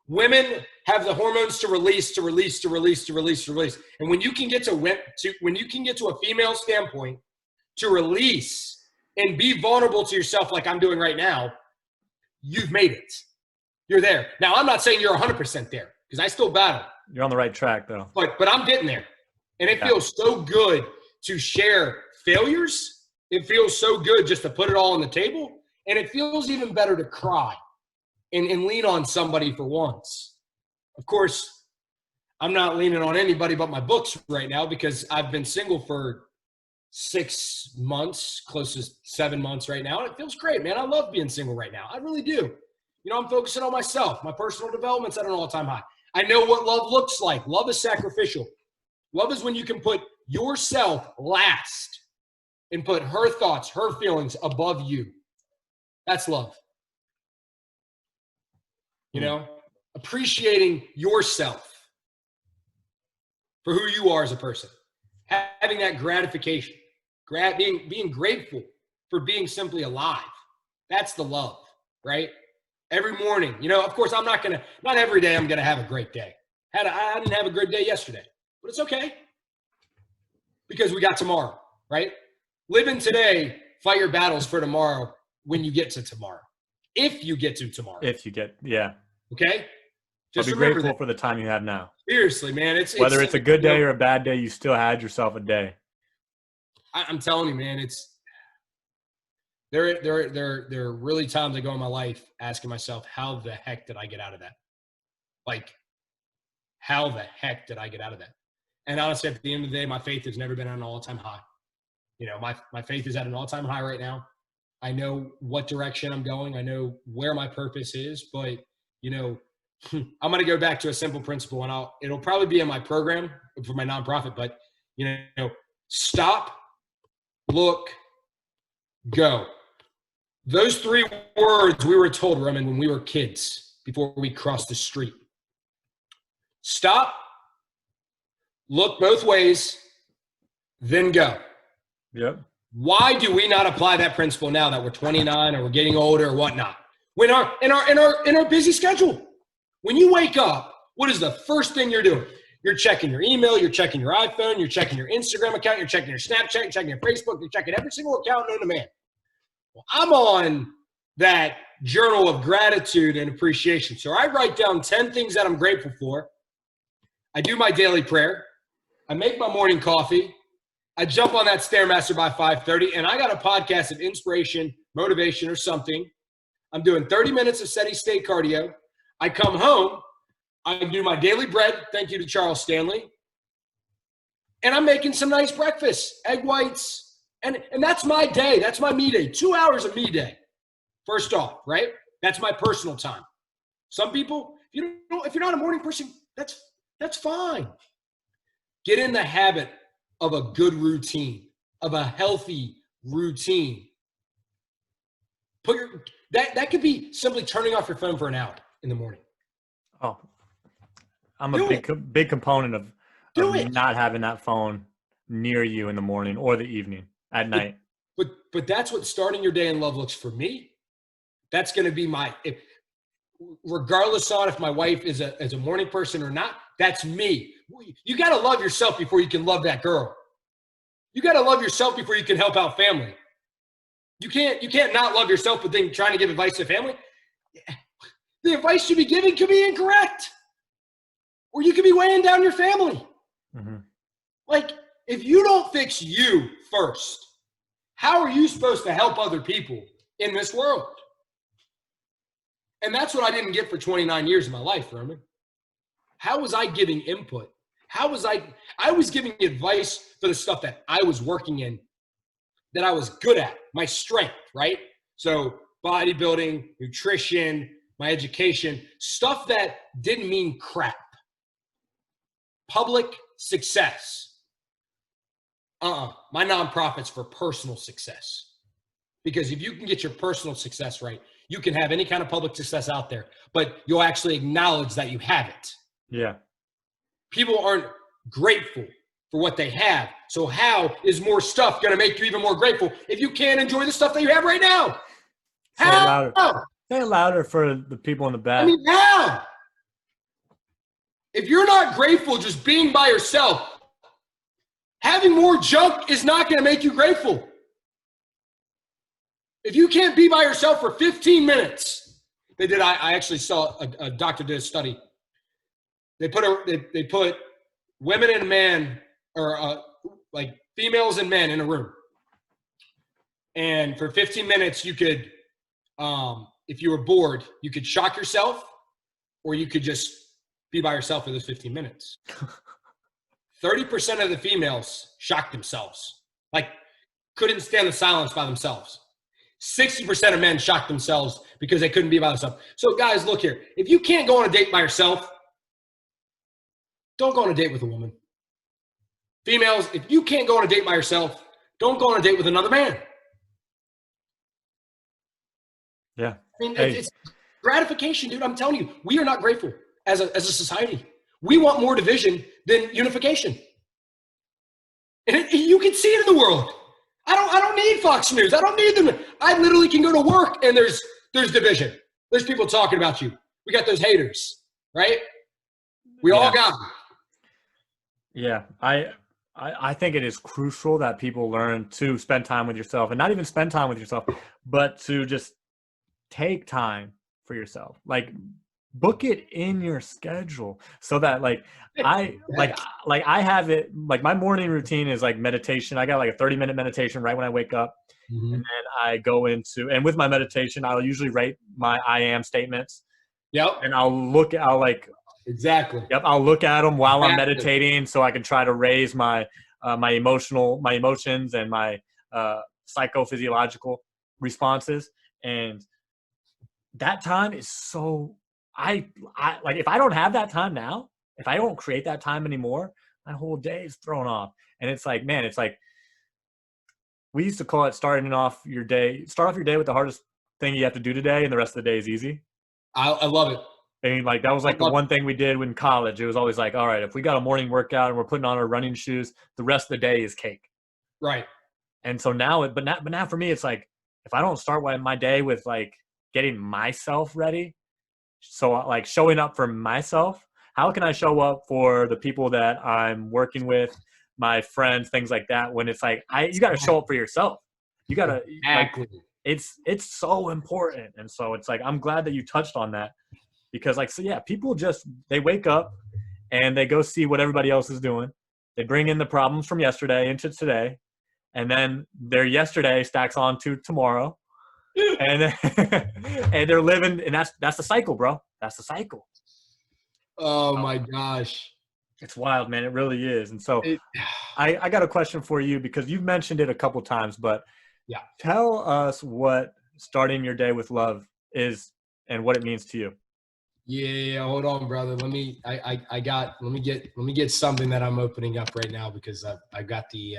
Women have the hormones to release. And when you can get to a female standpoint to release and be vulnerable to yourself like I'm doing right now, you've made it. You're there. Now, I'm not saying you're 100% there because I still battle. You're on the right track, though. But I'm getting there. And it feels so good to share failures. It feels so good just to put it all on the table. And it feels even better to cry and lean on somebody for once. Of course, I'm not leaning on anybody but my books right now because I've been single for 6 months, close to 7 months right now. And it feels great, man. I love being single right now. I really do. I'm focusing on myself. My personal development's at an all-time high. I know what love looks like. Love is sacrificial. Love is when you can put yourself last and put her thoughts, her feelings above you. That's love. Appreciating yourself for who you are as a person. Having that gratification. Being grateful for being simply alive. That's the love, right? Every morning, of course, not every day I'm going to have a great day. I didn't have a good day yesterday, but it's okay because we got tomorrow, right? Live in today, fight your battles for tomorrow when you get to tomorrow. If you get to tomorrow. Okay? Just be grateful for the time you have now. Seriously, man. Whether it's a good day or a bad day, you still had yourself a day. I'm telling you, man, There are really times I go in my life asking myself, how the heck did I get out of that? Like, how the heck did I get out of that? And honestly, at the end of the day, my faith has never been on an all-time high. My faith is at an all-time high right now. I know what direction I'm going. I know where my purpose is, but I'm going to go back to a simple principle, and it'll probably be in my program for my nonprofit, but stop, look, go. Those 3 words we were told, Roman, when we were kids before we crossed the street. Stop, look both ways, then go. Yep. Why do we not apply that principle now that we're 29 or we're getting older or whatnot? When in our busy schedule, when you wake up, what is the first thing you're doing? You're checking your email, you're checking your iPhone, you're checking your Instagram account, you're checking your Snapchat, you're checking your Facebook, you're checking every single account known to man. Well, I'm on that journal of gratitude and appreciation. So I write down 10 things that I'm grateful for. I do my daily prayer. I make my morning coffee. I jump on that Stairmaster by 5:30, and I got a podcast of inspiration, motivation, or something. I'm doing 30 minutes of steady state cardio. I come home. I do my daily bread. Thank you to Charles Stanley. And I'm making some nice breakfast, egg whites. And that's my day. That's my me day. 2 hours of me day. First off, right? That's my personal time. Some people, if you're not a morning person, that's fine. Get in the habit of a good routine, of a healthy routine. That could be simply turning off your phone for an hour in the morning. Oh, I'm a big component of not having that phone near you in the morning or the evening at night. But that's what starting your day in love looks for me. That's going to be regardless on if my wife is a morning person or not, that's me. You got to love yourself before you can love that girl. You got to love yourself before you can help out family. You can't not love yourself, but then trying to give advice to family. The advice you be giving could be incorrect. Or you could be weighing down your family. Mm-hmm. Like, if you don't fix you first, how are you supposed to help other people in this world? And that's what I didn't get for 29 years of my life, Roman. How was I giving input? I was giving advice for the stuff that I was working in, that I was good at, my strength, right? So bodybuilding, nutrition, my education, stuff that didn't mean crap. Public success. My nonprofit's for personal success. Because if you can get your personal success right, you can have any kind of public success out there, but you'll actually acknowledge that you have it. Yeah. People aren't grateful for what they have. So how is more stuff going to make you even more grateful if you can't enjoy the stuff that you have right now? How? Say it louder for the people in the back. I mean, how? If you're not grateful just being by yourself, having more junk is not going to make you grateful. If you can't be by yourself for 15 minutes, I actually saw a doctor did a study. They put women and men, or like females and men in a room. And for 15 minutes, you could, if you were bored, you could shock yourself, or you could just be by yourself for those 15 minutes. 30% of the females shocked themselves, like couldn't stand the silence by themselves. 60% of men shocked themselves because they couldn't be by themselves. So guys, look here. If you can't go on a date by yourself, don't go on a date with a woman. Females, if you can't go on a date by yourself, don't go on a date with another man. Yeah. I mean, it's gratification, dude. I'm telling you, we are not grateful as a society. We want more division than unification. And you can see it in the world. I don't need Fox News. I don't need them. I literally can go to work and there's division. There's people talking about you. We got those haters, right? We all got them. Yeah. I think it is crucial that people learn to spend time with yourself, and not even spend time with yourself, but to just take time for yourself. Like, book it in your schedule so that I have it, like my morning routine is like meditation. I got like a 30-minute meditation right when I wake up. Mm-hmm. And then I go into, and with my meditation, I'll usually write my I am statements. Yep. And I'll look at them while I'm meditating so I can try to raise my my emotions and my psychophysiological responses. And that time is so, I like, if I don't have that time now, if I don't create that time anymore, my whole day is thrown off. And it's like, man, it's like, we used to call it start off your day with the hardest thing you have to do today, and the rest of the day is easy. I love it. I mean, like, that was like the one thing we did in college. It was always like, all right, if we got a morning workout and we're putting on our running shoes, the rest of the day is cake. Right. And so now, but now for me, it's like, if I don't start my day with like getting myself ready, so like showing up for myself, how can I show up for the people that I'm working with, my friends, things like that, when it's like, you got to show up for yourself. You got to, exactly. Like, it's so important. And so it's like, I'm glad that you touched on that, because like, so yeah, people they wake up and they go see what everybody else is doing. They bring in the problems from yesterday into today, and then their yesterday stacks on to tomorrow. And and they're living, and that's the cycle, bro. That's the cycle. Oh my gosh. It's wild, man. It really is. And so I got a question for you, because you've mentioned it a couple times, but yeah, tell us what starting your day with love is and what it means to you. Yeah, hold on, brother. Let me get something that I'm opening up right now, because I've got the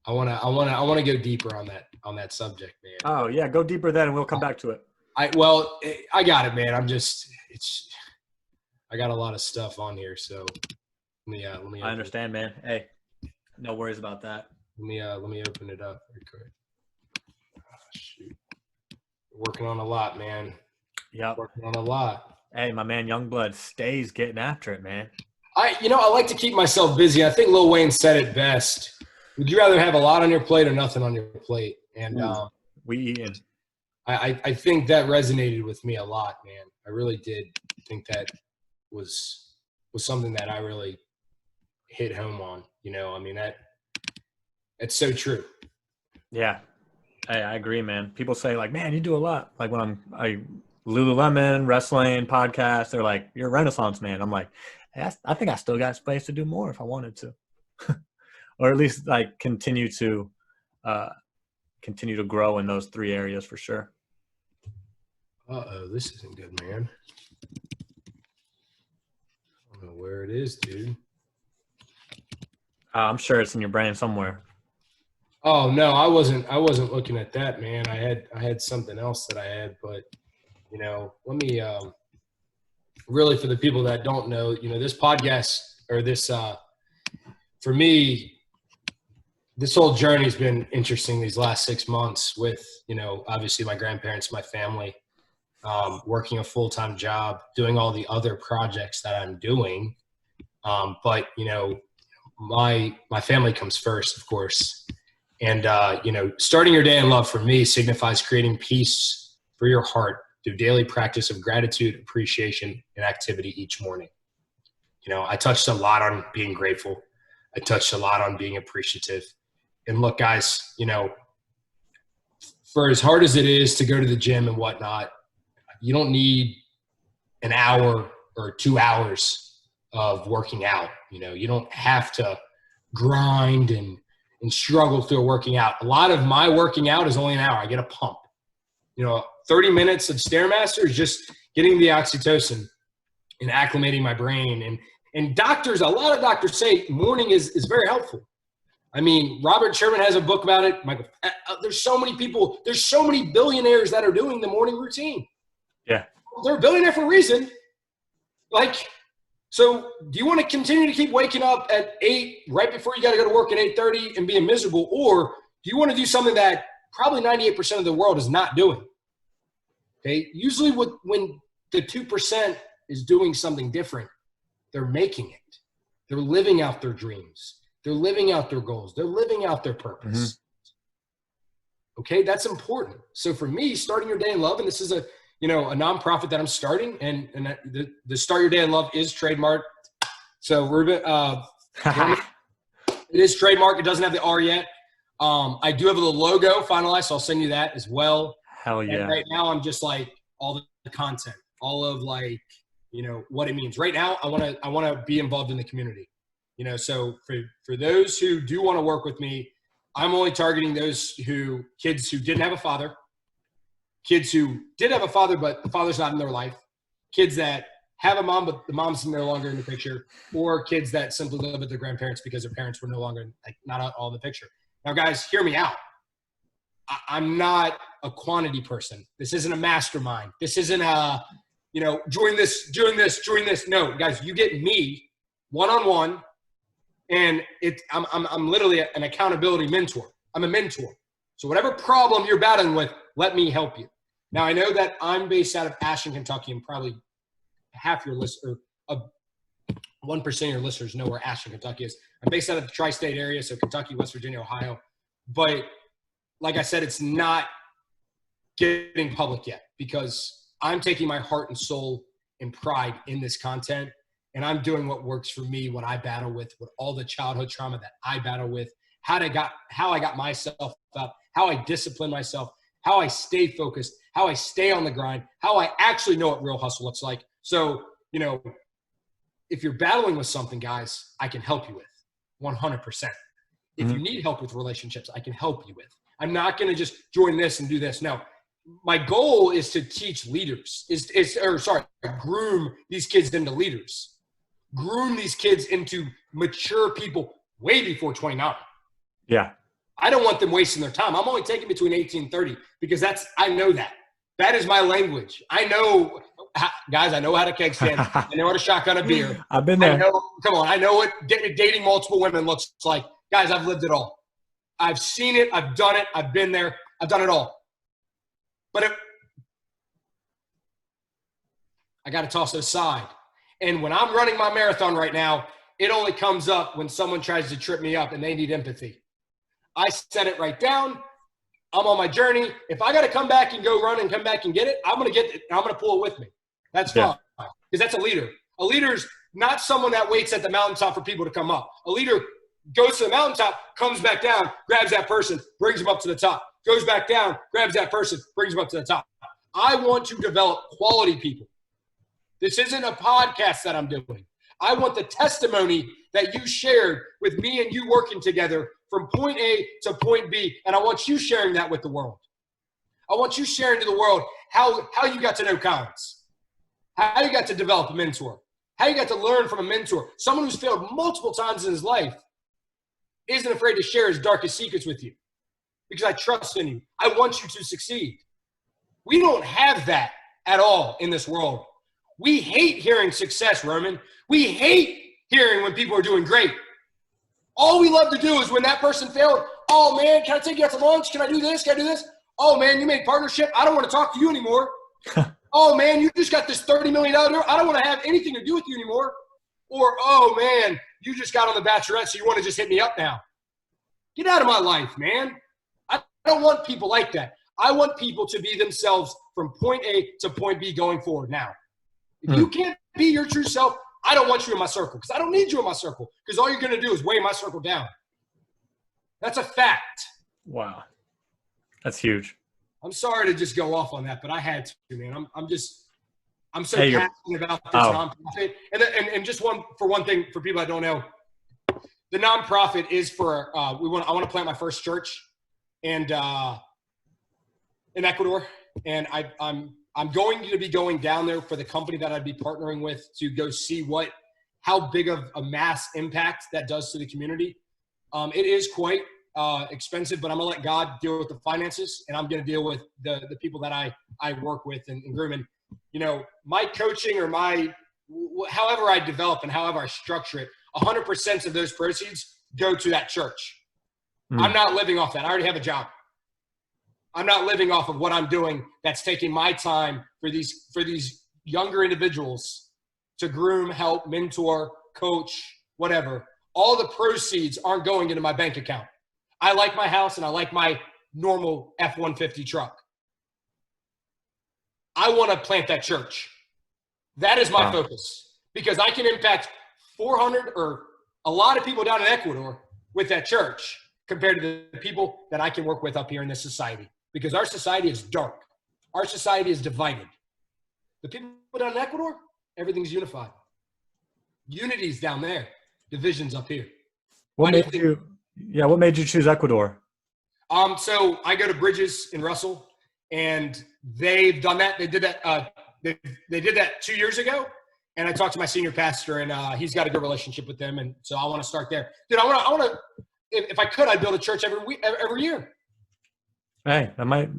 I want to go deeper on that subject, man. Oh yeah, go deeper then, and we'll come back to it. I got it, man. I got a lot of stuff on here, so let me. I understand, man. Hey, no worries about that. Let me open it up real quick. Oh, shoot, working on a lot, man. Yep, working on a lot. Hey, my man, Youngblood stays getting after it, man. I like to keep myself busy. I think Lil Wayne said it best. Would you rather have a lot on your plate or nothing on your plate? And we eating. I think that resonated with me a lot, man. I really did think that was something that I really hit home on. I mean, that's so true. Yeah. Hey, I agree, man. People say like, man, you do a lot. Like when I Lululemon, wrestling, podcast, they're like, you're a Renaissance man. I'm like, hey, I think I still got space to do more if I wanted to. Or at least like continue to grow in those three areas for sure. Uh-oh, this isn't good, man. I don't know where it is, dude. I'm sure it's in your brain somewhere. Oh no, I wasn't looking at that, man. I had something else that I had, but let me really, for the people that don't know, this podcast, or this for me, this whole journey has been interesting these last 6 months with, obviously my grandparents, my family, working a full-time job, doing all the other projects that I'm doing. But, my family comes first, of course. And, starting your day in love for me signifies creating peace for your heart through daily practice of gratitude, appreciation, and activity each morning. I touched a lot on being grateful. I touched a lot on being appreciative. And look, guys, for as hard as it is to go to the gym and whatnot, you don't need an hour or 2 hours of working out. You don't have to grind and struggle through working out. A lot of my working out is only an hour. I get a pump. 30 minutes of Stairmaster is just getting the oxytocin and acclimating my brain. And a lot of doctors say morning is very helpful. I mean, Robert Sherman has a book about it. Michael, there's so many people, there's so many billionaires that are doing the morning routine. Yeah. They're a billionaire for a reason. So do you want to continue to keep waking up at 8 right before you got to go to work at 8:30 and being miserable? Or do you want to do something that probably 98% of the world is not doing? Okay. Usually when the 2% is doing something different, they're making it. They're living out their dreams. They're living out their goals. They're living out their purpose. Mm-hmm. Okay, that's important. So for me, starting your day in love, and this is a nonprofit that I'm starting, and the Start Your Day in Love is trademarked. So Ruben, it is trademarked. It doesn't have the R yet. I do have a little logo finalized, so I'll send you that as well. Hell yeah! And right now, I'm just like all the content, all of what it means. Right now, I want to be involved in the community. So for those who do want to work with me, I'm only targeting those kids who didn't have a father, kids who did have a father, but the father's not in their life, kids that have a mom, but the mom's no longer in the picture, or kids that simply live with their grandparents because their parents were no longer, not all in the picture. Now, guys, hear me out. I'm not a quantity person. This isn't a mastermind. This isn't a, join this. No, guys, you get me one-on-one, and I'm literally an accountability mentor. I'm a mentor. So whatever problem you're battling with, let me help you. Now, I know that I'm based out of Ashland, Kentucky, and probably half your listeners, 1% of your listeners know where Ashland, Kentucky is. I'm based out of the tri-state area, so Kentucky, West Virginia, Ohio. But like I said, it's not getting public yet because I'm taking my heart and soul and pride in this content, and I'm doing what works for me, what I battle with all the childhood trauma that I battle with, how I got myself up, how I discipline myself, how I stay focused, how I stay on the grind, how I actually know what real hustle looks like. So, if you're battling with something, guys, I can help you with 100%. If you need help with relationships, I can help you with. I'm not going to just join this and do this. No, my goal is to teach leaders, groom these kids into leaders, groom these kids into mature people way before 29. Yeah. I don't want them wasting their time. I'm only taking between 18 and 30 because I know that. That is my language. I know, guys, I know how to keg stand. I know how to shotgun a beer. I've been there. I know what dating multiple women looks like. Guys, I've lived it all. I've seen it. I've done it. I've been there. I've done it all. But I got to toss it aside. And when I'm running my marathon right now, it only comes up when someone tries to trip me up and they need empathy. I set it right down. I'm on my journey. If I got to come back and go run and come back and get it, I'm going to get it. I'm going to pull it with me. That's fine. Because that's a leader. A leader's not someone that waits at the mountaintop for people to come up. A leader goes to the mountaintop, comes back down, grabs that person, brings them up to the top. Goes back down, grabs that person, brings them up to the top. I want to develop quality people. This isn't a podcast that I'm doing. I want the testimony that you shared with me and you working together from point A to point B, and I want you sharing that with the world. I want you sharing to the world how you got to know Collins, how you got to develop a mentor, how you got to learn from a mentor, someone who's failed multiple times in his life isn't afraid to share his darkest secrets with you because I trust in you. I want you to succeed. We don't have that at all in this world. We hate hearing success, Roman. We hate hearing when people are doing great. All we love to do is when that person failed, oh, man, can I take you out to lunch? Can I do this? Can I do this? Oh, man, you made partnership. I don't want to talk to you anymore. Oh, man, you just got this $30 million deal. I don't want to have anything to do with you anymore. Or, oh, man, you just got on the Bachelorette, so you want to just hit me up now. Get out of my life, man. I don't want people like that. I want people to be themselves from point A to point B going forward now. If you can't be your true self, I don't want you in my circle because I don't need you in my circle because all you're going to do is weigh my circle down. That's a fact. Wow. That's huge. I'm sorry to just go off on that, but I had to, man. I'm so passionate about this nonprofit. And just one thing for people that don't know, the nonprofit is for I want to plant my first church and in Ecuador, and I'm going to be going down there for the company that I'd be partnering with to go see how big of a mass impact that does to the community. It is quite expensive, but I'm gonna let God deal with the finances, and I'm gonna deal with the people that I work with and groom. And my coaching or however I develop and however I structure it, 100% of those proceeds go to that church. I'm not living off that. I already have a job. I'm not living off of what I'm doing that's taking my time for these younger individuals to groom, help, mentor, coach, whatever. All the proceeds aren't going into my bank account. I like my house and I like my normal F-150 truck. I want to plant that church. That is my focus because I can impact 400 or a lot of people down in Ecuador with that church compared to the people that I can work with up here in this society. Because our society is dark. Our society is divided. The people down in Ecuador, everything's unified. Unity's down there. Divisions up here. What made you? Yeah, what made you choose Ecuador? So I go to Bridges in Russell, and they've done that. They did that. They did that 2 years ago, and I talked to my senior pastor, and he's got a good relationship with them, and so I want to start there, dude. I want to. If I could, I'd build a church every year. Hey, I might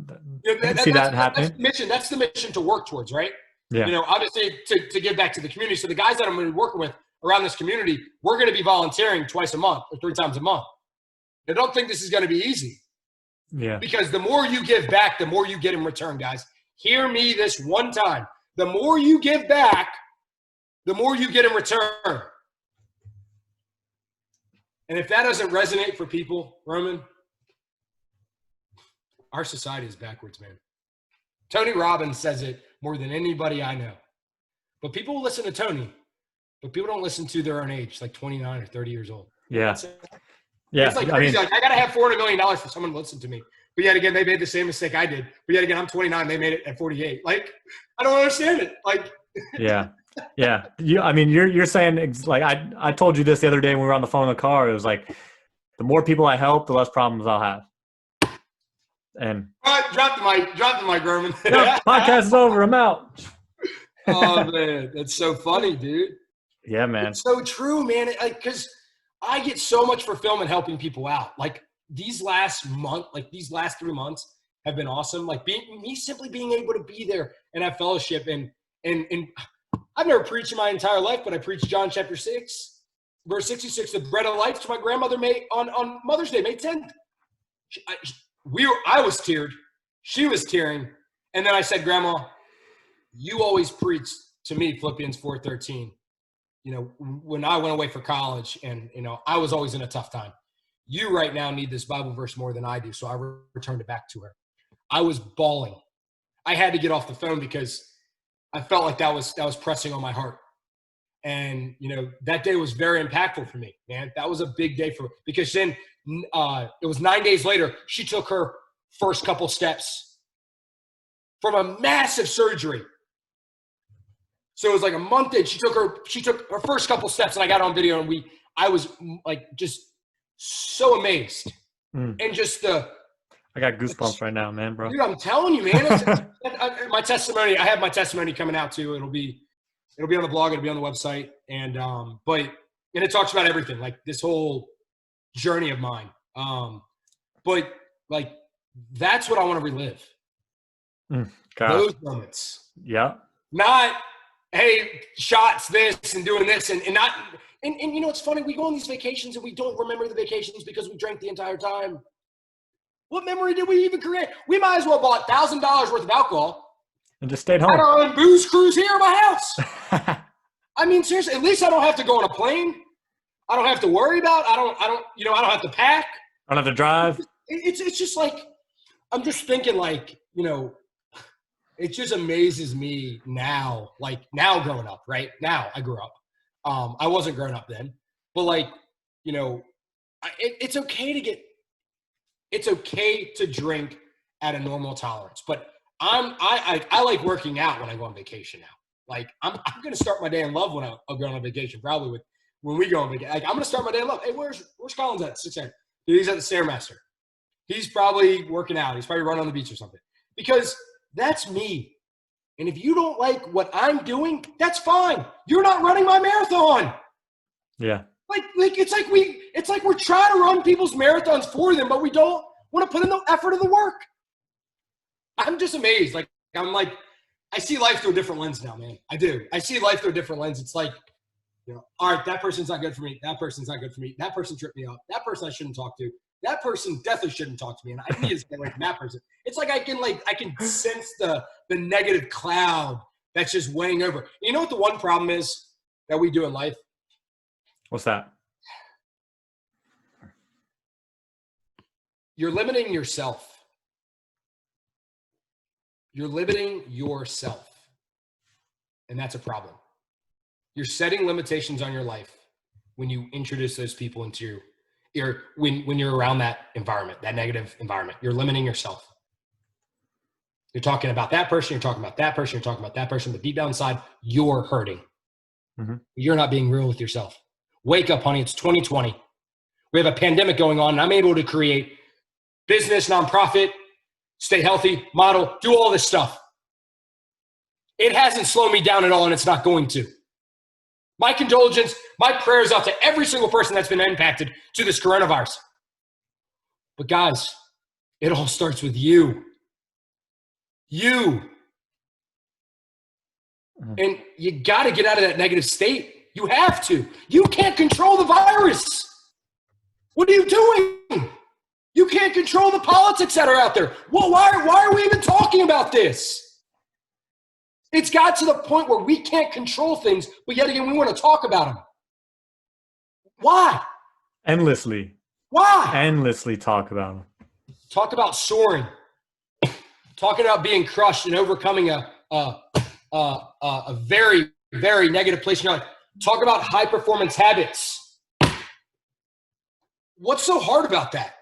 see that happening. That's the mission to work towards, right? Yeah. You know, obviously to give back to the community. So the guys that I'm going to be working with around this community, we're going to be volunteering twice a month or 3 times a month. I don't think this is going to be easy. Yeah. Because the more you give back, the more you get in return, guys. Hear me this one time. The more you give back, the more you get in return. And if that doesn't resonate for people, Roman, our society is backwards, man. Tony Robbins says it more than anybody I know. But people will listen to Tony, but people don't listen to their own age, like 29 or 30 years old. Yeah. Yeah. It's like crazy. I got to have $400 million for someone to listen to me. But yet again, they made the same mistake I did. But yet again, I'm 29. They made it at 48. Like, I don't understand it. Like, yeah. Yeah. You're saying, like, I told you this the other day when we were on the phone in the car. It was like, the more people I help, the less problems I'll have. And drop the mic, Roman. Yeah, podcast is over. I'm out. Oh man, that's so funny, dude. Yeah, man. It's so true, man. Because I get so much fulfillment helping people out. Like these last 3 months have been awesome. Like simply being able to be there and have fellowship and I've never preached in my entire life, but I preached John chapter 6, verse 66, the bread of life to my grandmother on Mother's Day, May 10th. I was teared. She was tearing. And then I said, Grandma, you always preached to me Philippians 4:13. You know, when I went away for college and, you know, I was always in a tough time. You right now need this Bible verse more than I do. So I returned it back to her. I was bawling. I had to get off the phone because I felt like that was pressing on my heart. And, you know, that day was very impactful for me, man. That was a big day because then it was 9 days later, she took her first couple steps from a massive surgery. So it was like a month in, she took her first couple steps, and I got on video, and I was like just so amazed. And just I got goosebumps right now, man, bro. Dude, I'm telling you, man. My testimony, I have my testimony coming out too. It'll be on the blog, it'll be on the website. And it talks about everything, like this whole journey of mine. But like that's what I want to relive. Those moments. Yeah. Not, hey, shots this and doing this and not and you know, it's funny, we go on these vacations and we don't remember the vacations because we drank the entire time. What memory did we even create? We might as well bought $1,000 worth of alcohol and just stayed home. Had our own booze cruise here at my house. I mean, seriously, at least I don't have to go on a plane. I don't have to worry about. I don't have to pack. I don't have to drive. It's just like, I'm just thinking like, you know, it just amazes me now, like now growing up, right? Now I grew up. I wasn't growing up then, but like, you know, it's okay to drink at a normal tolerance, but I like working out when I go on vacation now. Like I'm going to start my day in love when I'll go on vacation, probably when we go on vacation. Like I'm going to start my day in love. Hey, where's Collins at? 6 a.m. He's at the Stairmaster. He's probably working out. He's probably running on the beach or something, because that's me. And if you don't like what I'm doing, that's fine. You're not running my marathon. Yeah. Like it's like we're trying to run people's marathons for them, but we don't want to put in the effort of the work. I'm just amazed. Like I see life through a different lens now, man. I do. I see life through a different lens. It's like, you know, all right, that person's not good for me. That person's not good for me. That person tripped me up. That person I shouldn't talk to. That person definitely shouldn't talk to me. And I need to stay away from that person. It's like I can sense the negative cloud that's just weighing over. You know what the one problem is that we do in life? What's that? You're limiting yourself. You're limiting yourself. And that's a problem. You're setting limitations on your life when you introduce those people into when you're around that environment, that negative environment. You're limiting yourself. You're talking about that person, you're talking about that person, you're talking about that person, but deep down inside, you're hurting. Mm-hmm. You're not being real with yourself. Wake up, honey. It's 2020. We have a pandemic going on, and I'm able to create business, nonprofit, stay healthy, model, do all this stuff. It hasn't slowed me down at all, and it's not going to. My condolences, my prayers out to every single person that's been impacted to this coronavirus. But guys, it all starts with you. You. And you got to get out of that negative state. You have to. You can't control the virus. What are you doing? You can't control the politics that are out there. Well, why are we even talking about this? It's got to the point where we can't control things, but yet again, we want to talk about them. Why? Endlessly. Why? Endlessly talk about them. Talk about soaring. Talking about being crushed and overcoming a very, very negative place in your life. Talk about high performance habits. What's so hard about that?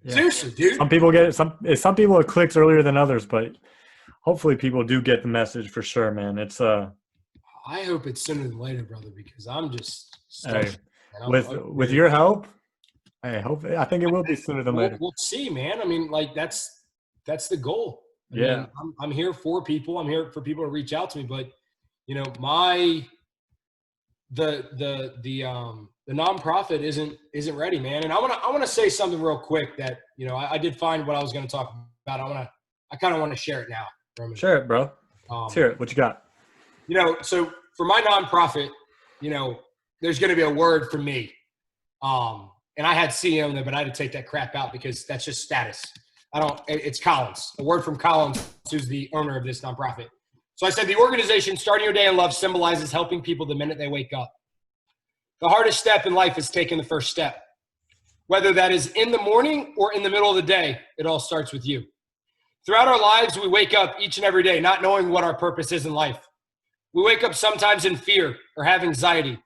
Yeah. Seriously, dude. Some people get it. Some people it clicks earlier than others, but hopefully people do get the message for sure, man. It's I hope it's sooner than later, brother, because I'm just stuck. With your help, I think it will be sooner than later. We'll see, man. I mean, like that's the goal. I mean, I'm here for people. I'm here for people to reach out to me, but you know, the nonprofit isn't ready, man. And I want to say something real quick that, you know, I did find what I was going to talk about. I kind of want to share it now. Share it, bro. Let's hear it. What you got? You know, so for my nonprofit, you know, there's going to be a word from me. And I had CEO in there, but I had to take that crap out because that's just status. It's Collins, a word from Collins, who's the owner of this nonprofit. So I said, the organization Starting Your Day in Love symbolizes helping people the minute they wake up. The hardest step in life is taking the first step. Whether that is in the morning or in the middle of the day, it all starts with you. Throughout our lives, we wake up each and every day not knowing what our purpose is in life. We wake up sometimes in fear or have anxiety.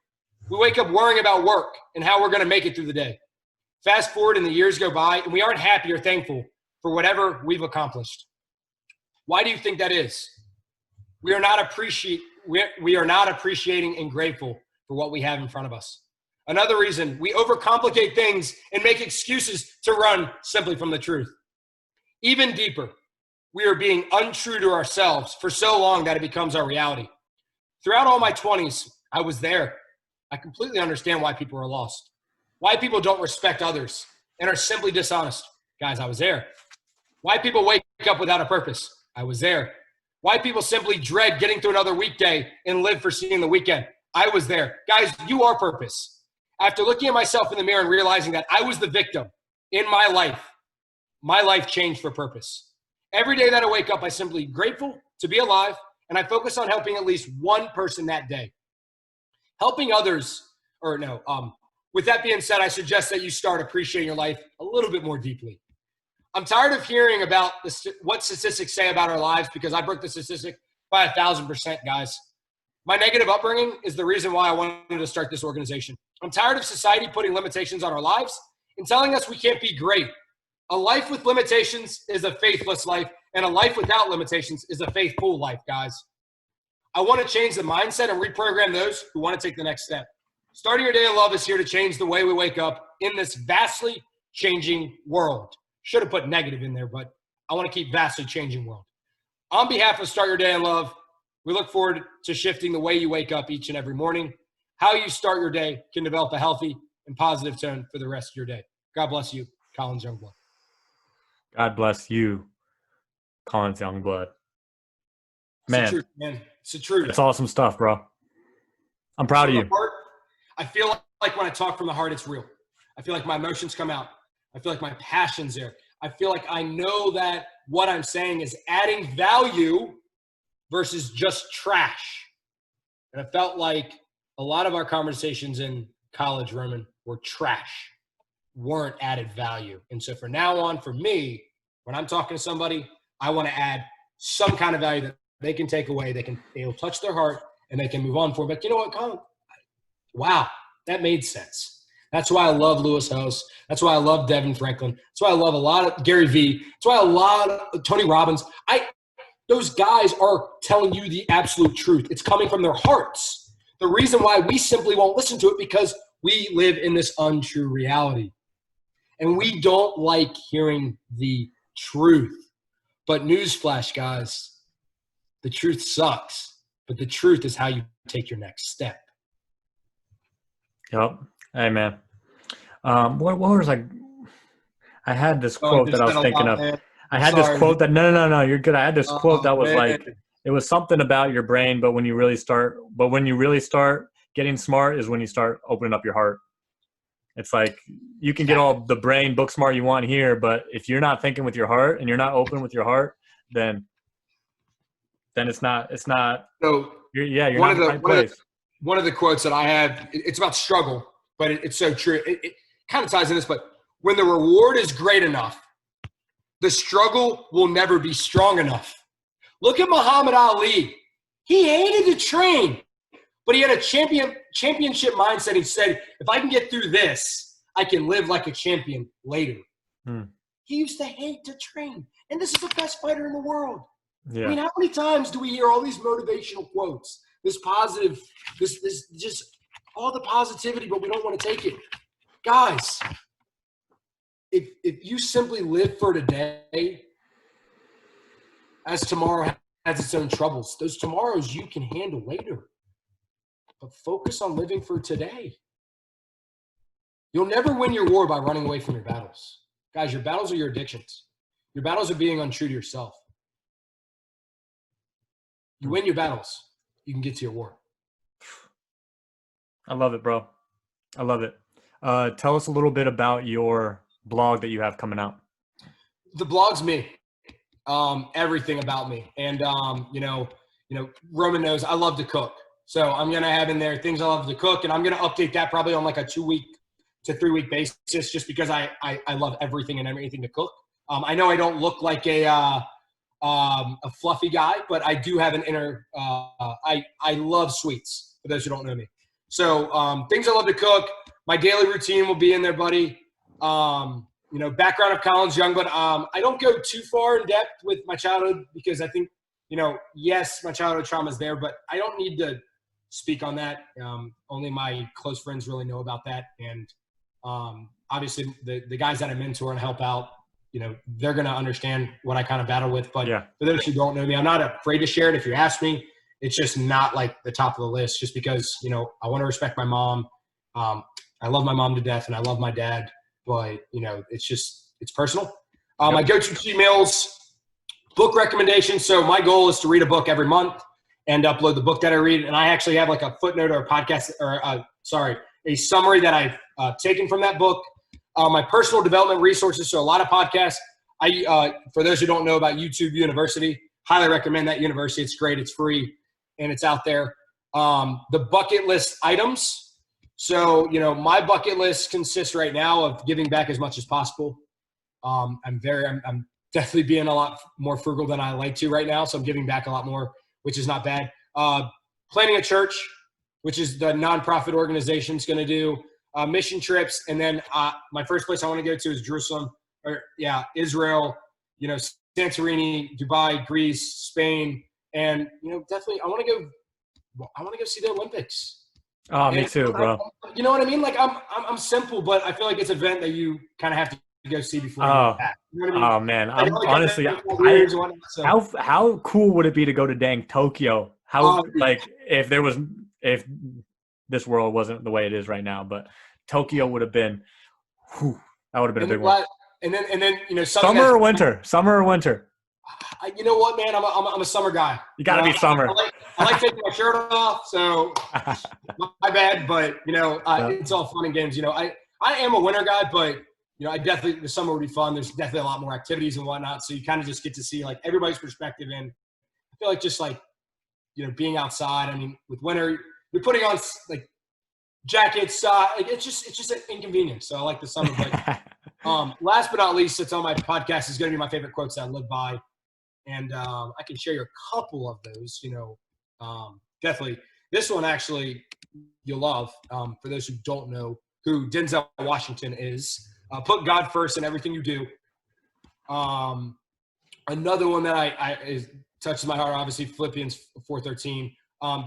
We wake up worrying about work and how we're going to make it through the day. Fast forward and the years go by, and we aren't happy or thankful for whatever we've accomplished. Why do you think that is? We are not appreciating and grateful for what we have in front of us. Another reason, we overcomplicate things and make excuses to run simply from the truth. Even deeper, we are being untrue to ourselves for so long that it becomes our reality. Throughout all my 20s, I was there. I completely understand why people are lost, why people don't respect others and are simply dishonest. Guys, I was there. Why people wake up without a purpose. I was there. Why people simply dread getting through another weekday and live for seeing the weekend. I was there. Guys, you are purpose. After looking at myself in the mirror and realizing that I was the victim in my life changed for purpose. Every day that I wake up, I'm simply grateful to be alive, and I focus on helping at least one person that day. Helping others, with that being said, I suggest that you start appreciating your life a little bit more deeply. I'm tired of hearing about what statistics say about our lives because I broke the statistic by 1,000%, guys. My negative upbringing is the reason why I wanted to start this organization. I'm tired of society putting limitations on our lives and telling us we can't be great. A life with limitations is a faithless life, and a life without limitations is a faithful life, guys. I want to change the mindset and reprogram those who want to take the next step. Starting Your Day in Love is here to change the way we wake up in this vastly changing world. Should have put negative in there, but I want to keep vastly changing world. On behalf of Start Your Day in Love, we look forward to shifting the way you wake up each and every morning. How you start your day can develop a healthy and positive tone for the rest of your day. God bless you, Collins Youngblood. God bless you, Collins Youngblood. Man, it's the truth, man. It's the truth. It's awesome stuff, bro. I'm proud of you. I feel like when I talk from the heart, it's real. I feel like my emotions come out. I feel like my passion's there. I feel like I know that what I'm saying is adding value versus just trash. And I felt like a lot of our conversations in college, Roman, were trash, weren't added value. And so from now on, for me, when I'm talking to somebody, I want to add some kind of value that they can take away. They'll touch their heart and they can move on for it. But you know what, Colin? Wow, that made sense. That's why I love Lewis House. That's why I love Devin Franklin. That's why I love a lot of Gary Vee. That's why a lot of Tony Robbins. Those guys are telling you the absolute truth. It's coming from their hearts. The reason why we simply won't listen to it because we live in this untrue reality. And we don't like hearing the truth. But newsflash, guys, the truth sucks. But the truth is how you take your next step. Yep. Hey, man. What was I had this quote that I was thinking of. Man. I had this quote that no, you're good. I had this quote that was man. like, it was something about your brain, but when you really start getting smart is when you start opening up your heart. It's like you can get all the brain book smart you want here, but if you're not thinking with your heart and you're not open with your heart, then it's not. So you're not in the right place. One of the quotes that I have, it's about struggle, but it's so true. It kind of ties in this, but when the reward is great enough, the struggle will never be strong enough. Look at Muhammad Ali. He hated to train, but he had a championship mindset. He said, if I can get through this, I can live like a champion later. He used to hate to train, and this is the best fighter in the world. Yeah. I mean, how many times do we hear all these motivational quotes, this positive, this just all the positivity, but we don't want to take it? Guys, if you simply live for today, as tomorrow has its own troubles, those tomorrows you can handle later. But focus on living for today. You'll never win your war by running away from your battles. Guys, your battles are your addictions. Your battles are being untrue to yourself. You win your battles, you can get to your war. I love it, bro. I love it. Tell us a little bit about your blog that you have coming out. The blog's me. Everything about me. And, Roman knows I love to cook. So I'm going to have in there things I love to cook, and I'm going to update that probably on like a 2-week to 3-week basis just because I love everything and everything to cook. I know I don't look like a fluffy guy, but I do have an inner I love sweets, for those who don't know me. So things I love to cook. My daily routine will be in there, buddy. Background of Collins Youngblood. I don't go too far in depth with my childhood because I think, yes, my childhood trauma is there, but I don't need to speak on that. Only my close friends really know about that. And obviously the guys that I mentor and help out, they're going to understand what I kind of battle with. But for those who don't know me, I'm not afraid to share it. If you ask me, it's just not like the top of the list just because, I want to respect my mom. I love my mom to death and I love my dad, but it's personal. My go-to cheat meals, book recommendations. So my goal is to read a book every month and upload the book that I read. And I actually have like a footnote or a podcast or a summary that I've taken from that book. My personal development resources. So a lot of podcasts. For those who don't know about YouTube University, highly recommend that university. It's great. It's free and it's out there. The bucket list items. So, my bucket list consists right now of giving back as much as possible. I'm definitely being a lot more frugal than I like to right now. So I'm giving back a lot more, which is not bad. Planning a church, which is the nonprofit organization is going to do mission trips. And then my first place I want to go to is Jerusalem Israel, Santorini, Dubai, Greece, Spain. And, definitely I want to go see the Olympics. Oh, me too, bro. You know what I mean? Like I'm simple, but I feel like it's an event that you kind of have to go see before you go back. You know what I mean? Oh man, I'm honestly, how cool would it be to go to dang Tokyo? If this world wasn't the way it is right now, but Tokyo would have been, that would have been a big one. And then summer or winter. You know what, man? I'm a summer guy. You got to be summer. I like taking my shirt off, so my bad. But it's all fun and games. I am a winter guy, but I definitely the summer would be fun. There's definitely a lot more activities and whatnot, so you kind of just get to see like everybody's perspective. And I feel like just like being outside. I mean, with winter, you're putting on like jackets. It's just an inconvenience. So I like the summer. But last but not least, it's on my podcast is going to be my favorite quotes that I live by. And I can share you a couple of those, definitely. This one actually you'll love. For those who don't know who Denzel Washington is, put God first in everything you do. Another one that I touches my heart, obviously Philippians 4:13.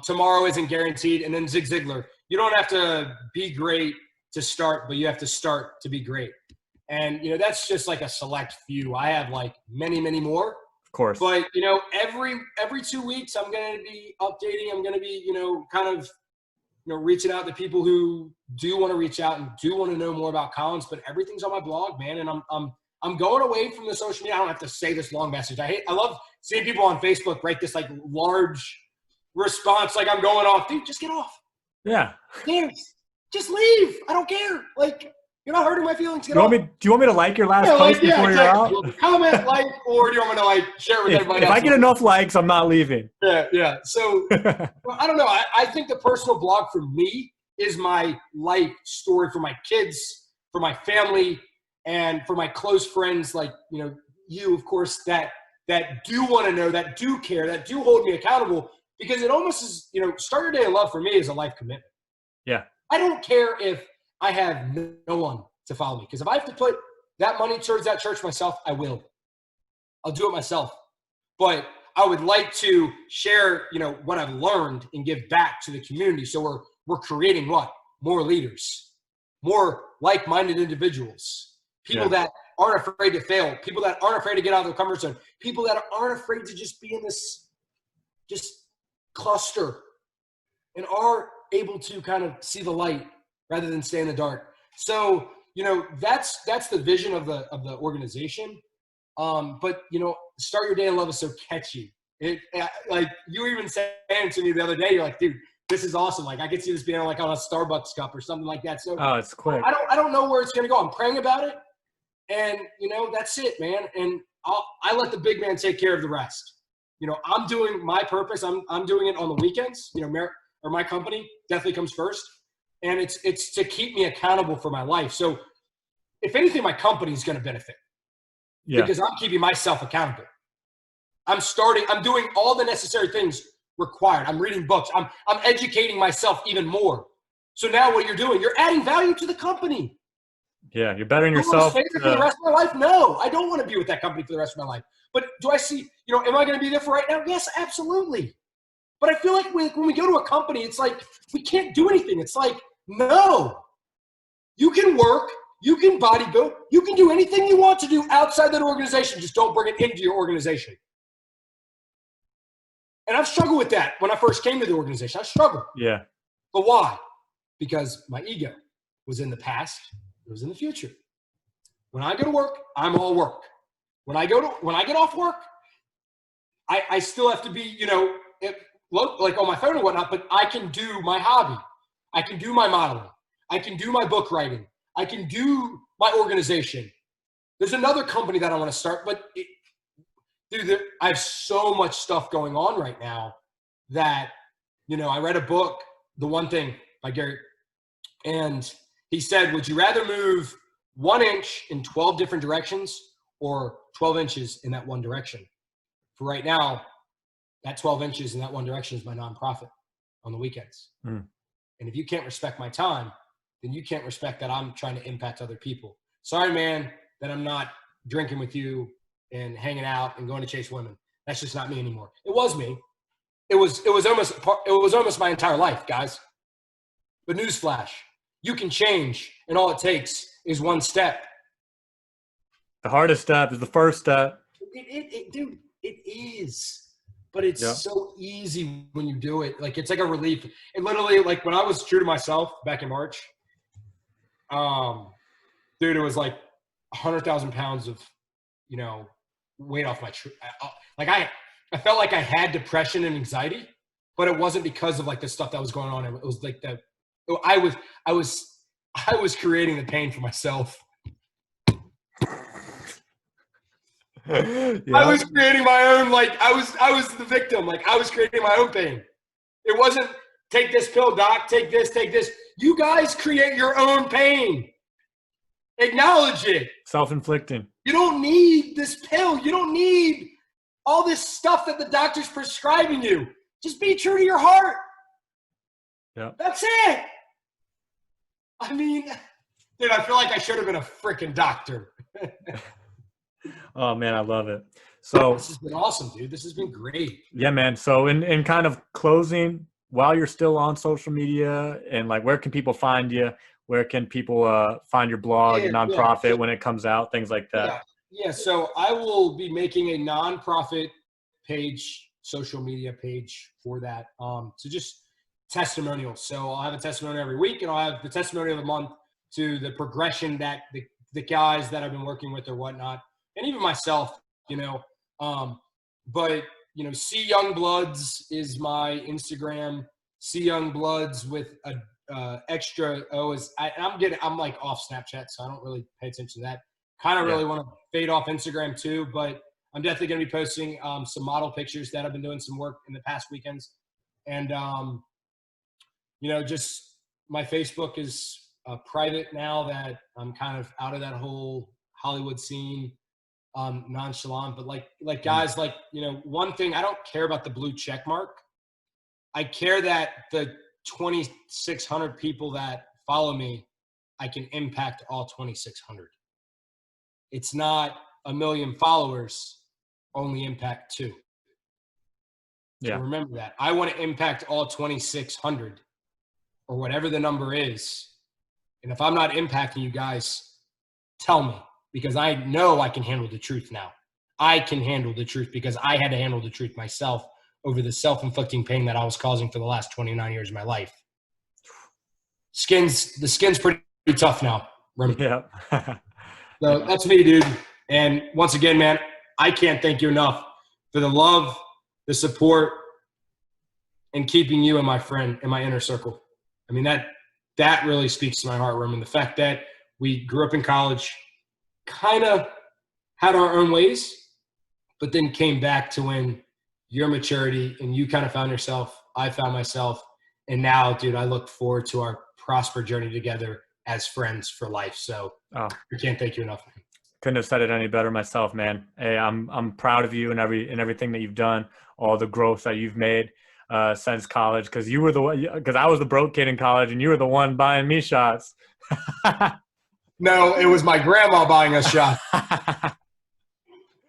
Tomorrow isn't guaranteed. And then Zig Ziglar, you don't have to be great to start, but you have to start to be great. And, you know, that's just like a select few. I have like many, many more. Of course. But, you know, every 2 weeks I'm going to be updating. I'm going to be, you know, kind of, you know, reaching out to people who do want to reach out and do want to know more about Collins. But everything's on my blog, man. And I'm going away from the social media. I don't have to say this long message. I love seeing people on Facebook write this like large response like I'm going off. Dude, just get off. Yeah. Just leave. I don't care. Like, you're not hurting my feelings. Do you want me to like your last post before you're out? Comment, like, or do you want me to like share it with everybody else? If I get enough likes, I'm not leaving. Yeah. So well, I don't know. I think the personal blog for me is my life story for my kids, for my family, and for my close friends, like, you know, you, of course, that do want to know, that do care, that do hold me accountable, because it almost is, you know, Start Your Day in Love for me is a life commitment. Yeah. I don't care if I have no one to follow me, because if I have to put that money towards that church myself, I will. I'll do it myself. But I would like to share, you know, what I've learned and give back to the community. So we're creating what? More leaders, more like-minded individuals, people that aren't afraid to fail, people that aren't afraid to get out of their comfort zone, people that aren't afraid to just be in this just cluster and are able to kind of see the light rather than stay in the dark. So, you know, that's the vision of the organization. But, you know, Start Your Day in Love is so catchy. It like you were even saying to me the other day, you're like, dude, this is awesome. Like, I could see this being like on a Starbucks cup or something like that. So it's quick. I don't know where it's going to go. I'm praying about it. And, you know, that's it, man. And I let the big man take care of the rest. You know, I'm doing my purpose. I'm doing it on the weekends. You know, my company definitely comes first. And it's to keep me accountable for my life. So if anything, my company is going to benefit. Yeah. Because I'm keeping myself accountable. I'm doing all the necessary things required. I'm reading books. I'm educating myself even more. So now what you're doing, you're adding value to the company. Yeah, you're bettering yourself. Do I stay there for the rest of my life? No, I don't want to be with that company for the rest of my life. But do I see, you know, am I going to be there for right now? Yes, absolutely. But I feel like when we go to a company, it's like we can't do anything. It's like, no. You can work. You can bodybuild. You can do anything you want to do outside that organization. Just don't bring it into your organization. And I've struggled with that when I first came to the organization. I struggled. Yeah. But why? Because my ego was in the past. It was in the future. When I go to work, I'm all work. When I get off work, I still have to be, you know, like on my phone and whatnot, but I can do my hobby. I can do my modeling. I can do my book writing. I can do my organization. There's another company that I want to start, but dude, I have so much stuff going on right now that, you know, I read a book, The One Thing by Gary, and he said, would you rather move 1 inch in 12 different directions or 12 inches in that one direction? For right now, that 12 inches in that one direction is my nonprofit on the weekends. And if you can't respect my time, then you can't respect that I'm trying to impact other people. Sorry, man, that I'm not drinking with you and hanging out and going to chase women. That's just not me anymore. It was me. It was almost my entire life, guys. But newsflash, you can change, and all it takes is one step. The hardest step is the first step. Dude, it is. But it's so easy when you do it. Like, it's like a relief. And literally, like, when I was true to myself back in March, dude, it was like 100,000 pounds of, you know, weight off my like I felt like I had depression and anxiety, but it wasn't because of like the stuff that was going on. It was like I was creating the pain for myself. I was creating my own, like I was the victim. Like, I was creating my own pain. It wasn't take this pill, doc, take this. You guys create your own pain. Acknowledge it. Self-inflicting. You don't need this pill. You don't need all this stuff that the doctor's prescribing you. Just be true to your heart. Yeah. That's it. I mean, dude, I feel like I should have been a freaking doctor. Oh, man, I love it. So This has been awesome, dude. This has been great. yeah, man. So in kind of closing, while you're still on social media, and like, where can people find you? Where can people find your blog, Yeah, your yeah. nonprofit when it comes out, things like that? Yeah, yeah. So I will be making a nonprofit page, social media page for that. So just testimonials. So I'll have a testimonial every week, and I'll have the testimonial of the month to the progression that the guys that I've been working with or whatnot, and even myself, you know. But you know, C Youngbloods is my Instagram. C Youngbloods with a extra O is I'm like off Snapchat, so I don't really pay attention to that. Kind of Yeah. really want to fade off Instagram too, but I'm definitely going to be posting some model pictures that I've been doing some work in the past weekends, and you know, just my Facebook is private now that I'm kind of out of that whole Hollywood scene, nonchalant. But like guys, like, you know, one thing, I don't care about the blue check mark. I care that the 2,600 people that follow me, I can impact all 2,600. It's not a million followers, only impact 2. So Yeah. remember that. I want to impact all 2,600 or whatever the number is. And if I'm not impacting you guys, tell me, because I know I can handle the truth now. I can handle the truth because I had to handle the truth myself over the self-inflicting pain that I was causing for the last 29 years of my life. The skin's pretty tough now, Remy. Yeah. So that's me, dude. And once again, man, I can't thank you enough for the love, the support, and keeping you and my friend in my inner circle. I mean, that really speaks to my heart, Roman. The fact that we grew up in college, kind of had our own ways, but then came back to when your maturity and you kind of found yourself, I found myself, and now, dude, I look forward to our prosper journey together as friends for life. So Oh, I can't thank you enough, man. couldn't have said it any better myself, man. Hey, I'm proud of you and everything that you've done, all the growth that you've made since college. Because you were the one, because I was the broke kid in college, and you were the one buying me shots. No, it was my grandma buying us shots. Yep.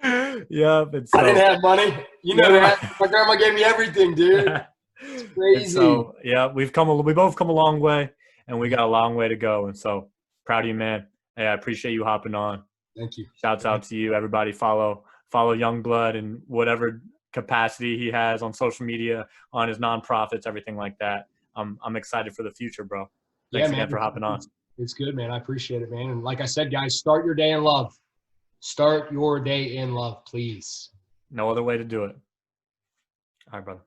And I didn't so, have money. You know that. My grandma gave me everything, dude. It's and crazy. so, yeah, we both come a long way, and we got a long way to go. And so, proud of you, man. Hey, I appreciate you hopping on. Thank you. Shouts out to you, everybody. Follow Youngblood in whatever capacity he has on social media, on his nonprofits, everything like that. I'm excited for the future, bro. Thanks again for hopping on. It's good, man. I appreciate it, man. And like I said, guys, start your day in love. Start your day in love, please. No other way to do it. All right, brother.